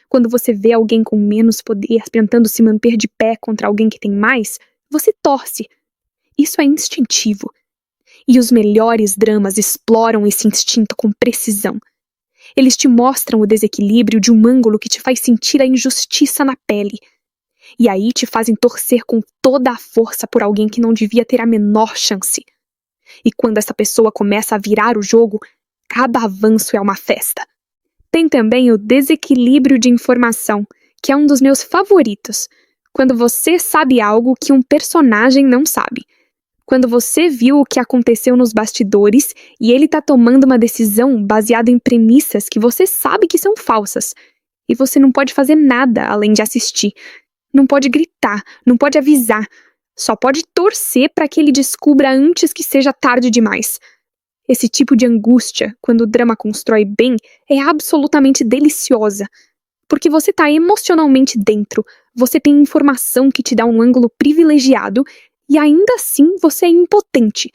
Quando você vê alguém com menos poder tentando se manter de pé contra alguém que tem mais, você torce. Isso é instintivo. E os melhores dramas exploram esse instinto com precisão. Eles te mostram o desequilíbrio de um ângulo que te faz sentir a injustiça na pele. E aí te fazem torcer com toda a força por alguém que não devia ter a menor chance. E quando essa pessoa começa a virar o jogo, cada avanço é uma festa. Tem também o desequilíbrio de informação, que é um dos meus favoritos. Quando você sabe algo que um personagem não sabe. Quando você viu o que aconteceu nos bastidores e ele tá tomando uma decisão baseada em premissas que você sabe que são falsas. E você não pode fazer nada além de assistir. Não pode gritar, não pode avisar. Só pode torcer para que ele descubra antes que seja tarde demais. Esse tipo de angústia, quando o drama constrói bem, é absolutamente deliciosa. Porque você tá emocionalmente dentro, você tem informação que te dá um ângulo privilegiado e ainda assim você é impotente.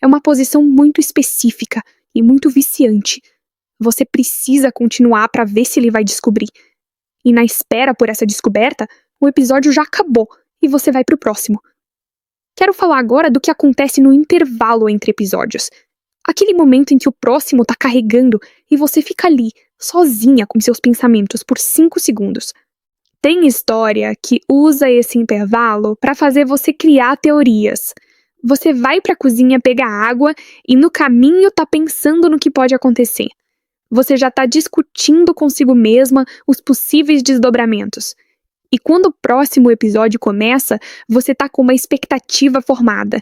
É uma posição muito específica e muito viciante. Você precisa continuar para ver se ele vai descobrir. E na espera por essa descoberta, o episódio já acabou e você vai pro próximo. Quero falar agora do que acontece no intervalo entre episódios. Aquele momento em que o próximo tá carregando e você fica ali, sozinha com seus pensamentos por 5 segundos. Tem história que usa esse intervalo para fazer você criar teorias. Você vai pra cozinha pegar água e no caminho tá pensando no que pode acontecer. Você já tá discutindo consigo mesma os possíveis desdobramentos. E quando o próximo episódio começa, você tá com uma expectativa formada.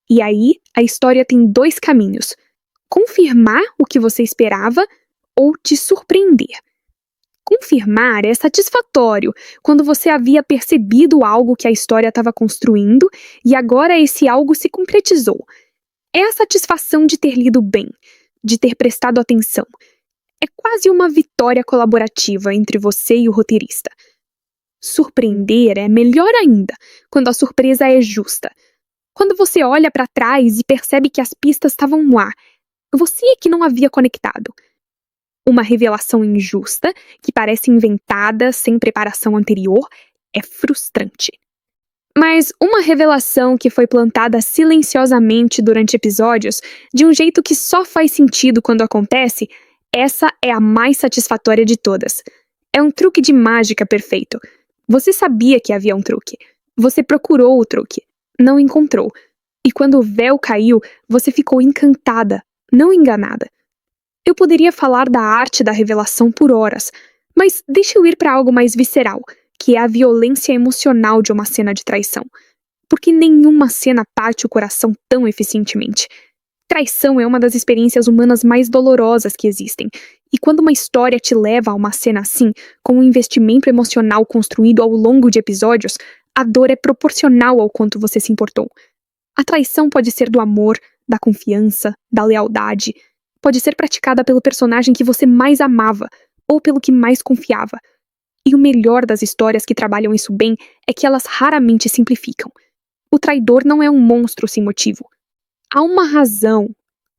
E aí, a história tem 2 caminhos: confirmar o que você esperava ou te surpreender. Confirmar é satisfatório, quando você havia percebido algo que a história estava construindo e agora esse algo se concretizou. É a satisfação de ter lido bem, de ter prestado atenção. É quase uma vitória colaborativa entre você e o roteirista. Surpreender é melhor ainda, quando a surpresa é justa. Quando você olha para trás e percebe que as pistas estavam no ar, você é que não havia conectado. Uma revelação injusta, que parece inventada sem preparação anterior, é frustrante. Mas uma revelação que foi plantada silenciosamente durante episódios, de um jeito que só faz sentido quando acontece, essa é a mais satisfatória de todas. É um truque de mágica perfeito. Você sabia que havia um truque. Você procurou o truque. Não encontrou. E quando o véu caiu, você ficou encantada, não enganada. Eu poderia falar da arte da revelação por horas, mas deixa eu ir para algo mais visceral, que é a violência emocional de uma cena de traição. Porque nenhuma cena parte o coração tão eficientemente. Traição é uma das experiências humanas mais dolorosas que existem, e quando uma história te leva a uma cena assim, com um investimento emocional construído ao longo de episódios, a dor é proporcional ao quanto você se importou. A traição pode ser do amor, da confiança, da lealdade. Pode ser praticada pelo personagem que você mais amava, ou pelo que mais confiava. E o melhor das histórias que trabalham isso bem é que elas raramente simplificam. O traidor não é um monstro sem motivo. Há uma razão.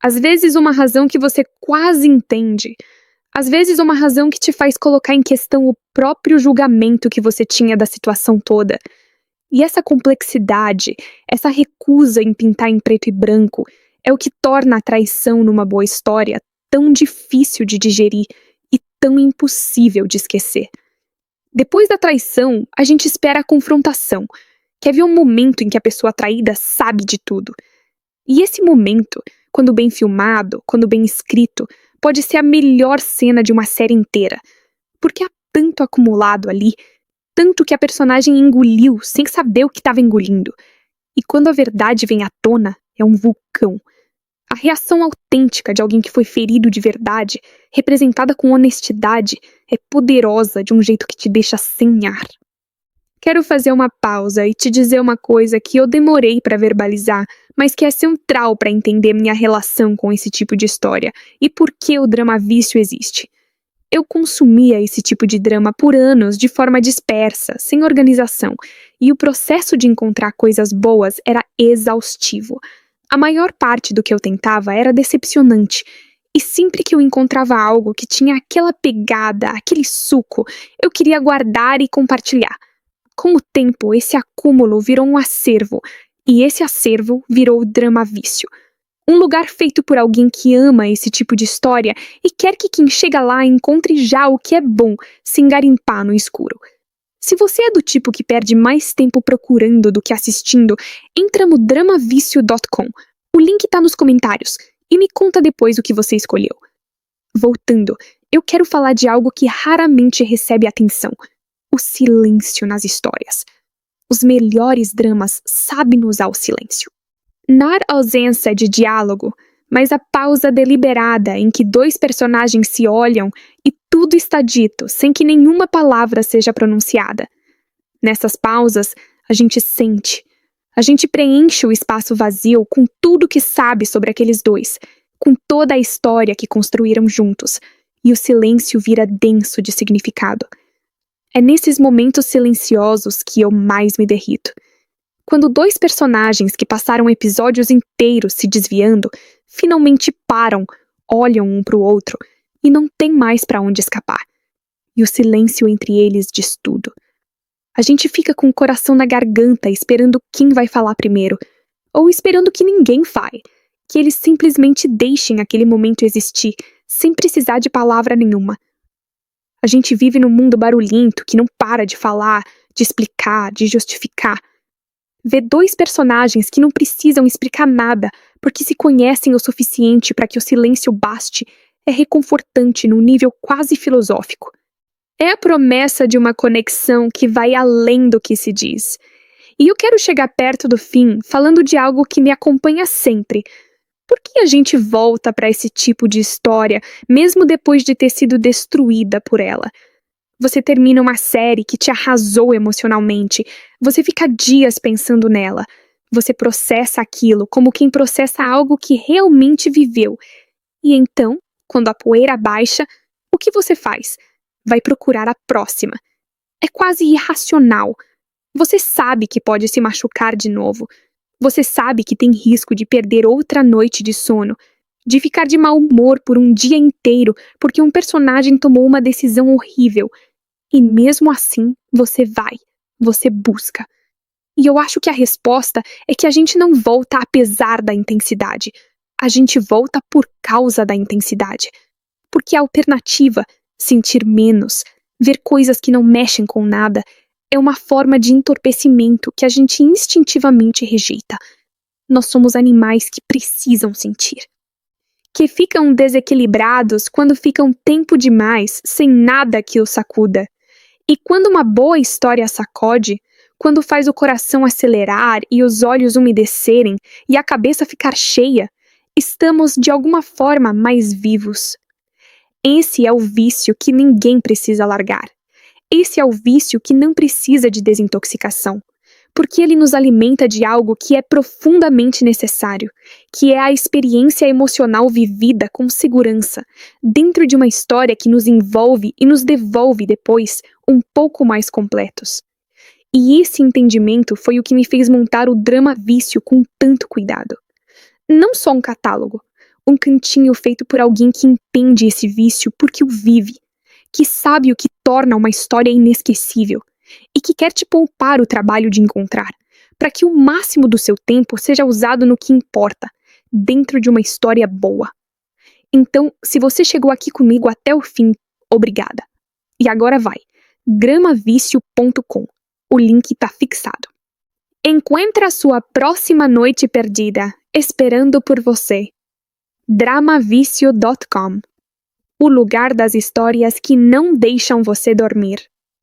Às vezes uma razão que você quase entende. Às vezes uma razão que te faz colocar em questão o próprio julgamento que você tinha da situação toda. E essa complexidade, essa recusa em pintar em preto e branco, é o que torna a traição numa boa história tão difícil de digerir e tão impossível de esquecer. Depois da traição, a gente espera a confrontação. Quer ver um momento em que a pessoa traída sabe de tudo. E esse momento, quando bem filmado, quando bem escrito, pode ser a melhor cena de uma série inteira. Porque há tanto acumulado ali, tanto que a personagem engoliu sem saber o que estava engolindo. E quando a verdade vem à tona, é um vulcão. A reação autêntica de alguém que foi ferido de verdade, representada com honestidade, é poderosa de um jeito que te deixa sem ar. Quero fazer uma pausa e te dizer uma coisa que eu demorei para verbalizar, mas que é central para entender minha relação com esse tipo de história e por que o drama vício existe. Eu consumia esse tipo de drama por anos de forma dispersa, sem organização, e o processo de encontrar coisas boas era exaustivo. A maior parte do que eu tentava era decepcionante, e sempre que eu encontrava algo que tinha aquela pegada, aquele suco, eu queria guardar e compartilhar. Com o tempo, esse acúmulo virou um acervo, e esse acervo virou o drama vício. Um lugar feito por alguém que ama esse tipo de história e quer que quem chega lá encontre já o que é bom, sem garimpar no escuro. Se você é do tipo que perde mais tempo procurando do que assistindo, entra no dramavicio.com. O link tá nos comentários e me conta depois o que você escolheu. Voltando, eu quero falar de algo que raramente recebe atenção: o silêncio nas histórias. Os melhores dramas sabem usar o silêncio. Não a ausência de diálogo, mas a pausa deliberada em que dois personagens se olham e tudo está dito sem que nenhuma palavra seja pronunciada. Nessas pausas, a gente sente. A gente preenche o espaço vazio com tudo que sabe sobre aqueles dois, com toda a história que construíram juntos, e o silêncio vira denso de significado. É nesses momentos silenciosos que eu mais me derrito. Quando dois personagens que passaram episódios inteiros se desviando, finalmente param, olham um para o outro e não tem mais para onde escapar. E o silêncio entre eles diz tudo. A gente fica com o coração na garganta esperando quem vai falar primeiro, ou esperando que ninguém fale, que eles simplesmente deixem aquele momento existir, sem precisar de palavra nenhuma. A gente vive num mundo barulhento que não para de falar, de explicar, de justificar. Ver dois personagens que não precisam explicar nada porque se conhecem o suficiente para que o silêncio baste é reconfortante num nível quase filosófico. É a promessa de uma conexão que vai além do que se diz. E eu quero chegar perto do fim falando de algo que me acompanha sempre. Por que a gente volta para esse tipo de história mesmo depois de ter sido destruída por ela? Você termina uma série que te arrasou emocionalmente, você fica dias pensando nela, você processa aquilo como quem processa algo que realmente viveu. E então, quando a poeira baixa, o que você faz? Vai procurar a próxima. É quase irracional. Você sabe que pode se machucar de novo. Você sabe que tem risco de perder outra noite de sono, de ficar de mau humor por um dia inteiro porque um personagem tomou uma decisão horrível. E mesmo assim, você vai, você busca. E eu acho que a resposta é que a gente não volta apesar da intensidade. A gente volta por causa da intensidade. Porque a alternativa, sentir menos, ver coisas que não mexem com nada, é uma forma de entorpecimento que a gente instintivamente rejeita. Nós somos animais que precisam sentir. Que ficam desequilibrados quando ficam tempo demais sem nada que os sacuda. E quando uma boa história sacode, quando faz o coração acelerar e os olhos umedecerem e a cabeça ficar cheia, estamos de alguma forma mais vivos. Esse é o vício que ninguém precisa largar. Esse é o vício que não precisa de desintoxicação, porque ele nos alimenta de algo que é profundamente necessário, que é a experiência emocional vivida com segurança, dentro de uma história que nos envolve e nos devolve depois um pouco mais completos. E esse entendimento foi o que me fez montar o Drama Vício com tanto cuidado. Não só um catálogo, um cantinho feito por alguém que entende esse vício porque o vive, que sabe o que torna uma história inesquecível e que quer te poupar o trabalho de encontrar, para que o máximo do seu tempo seja usado no que importa, dentro de uma história boa. Então, se você chegou aqui comigo até o fim, obrigada. E agora vai, dramavicio.com. O link tá fixado. Encontre a sua próxima noite perdida, esperando por você. dramavicio.com. O lugar das histórias que não deixam você dormir.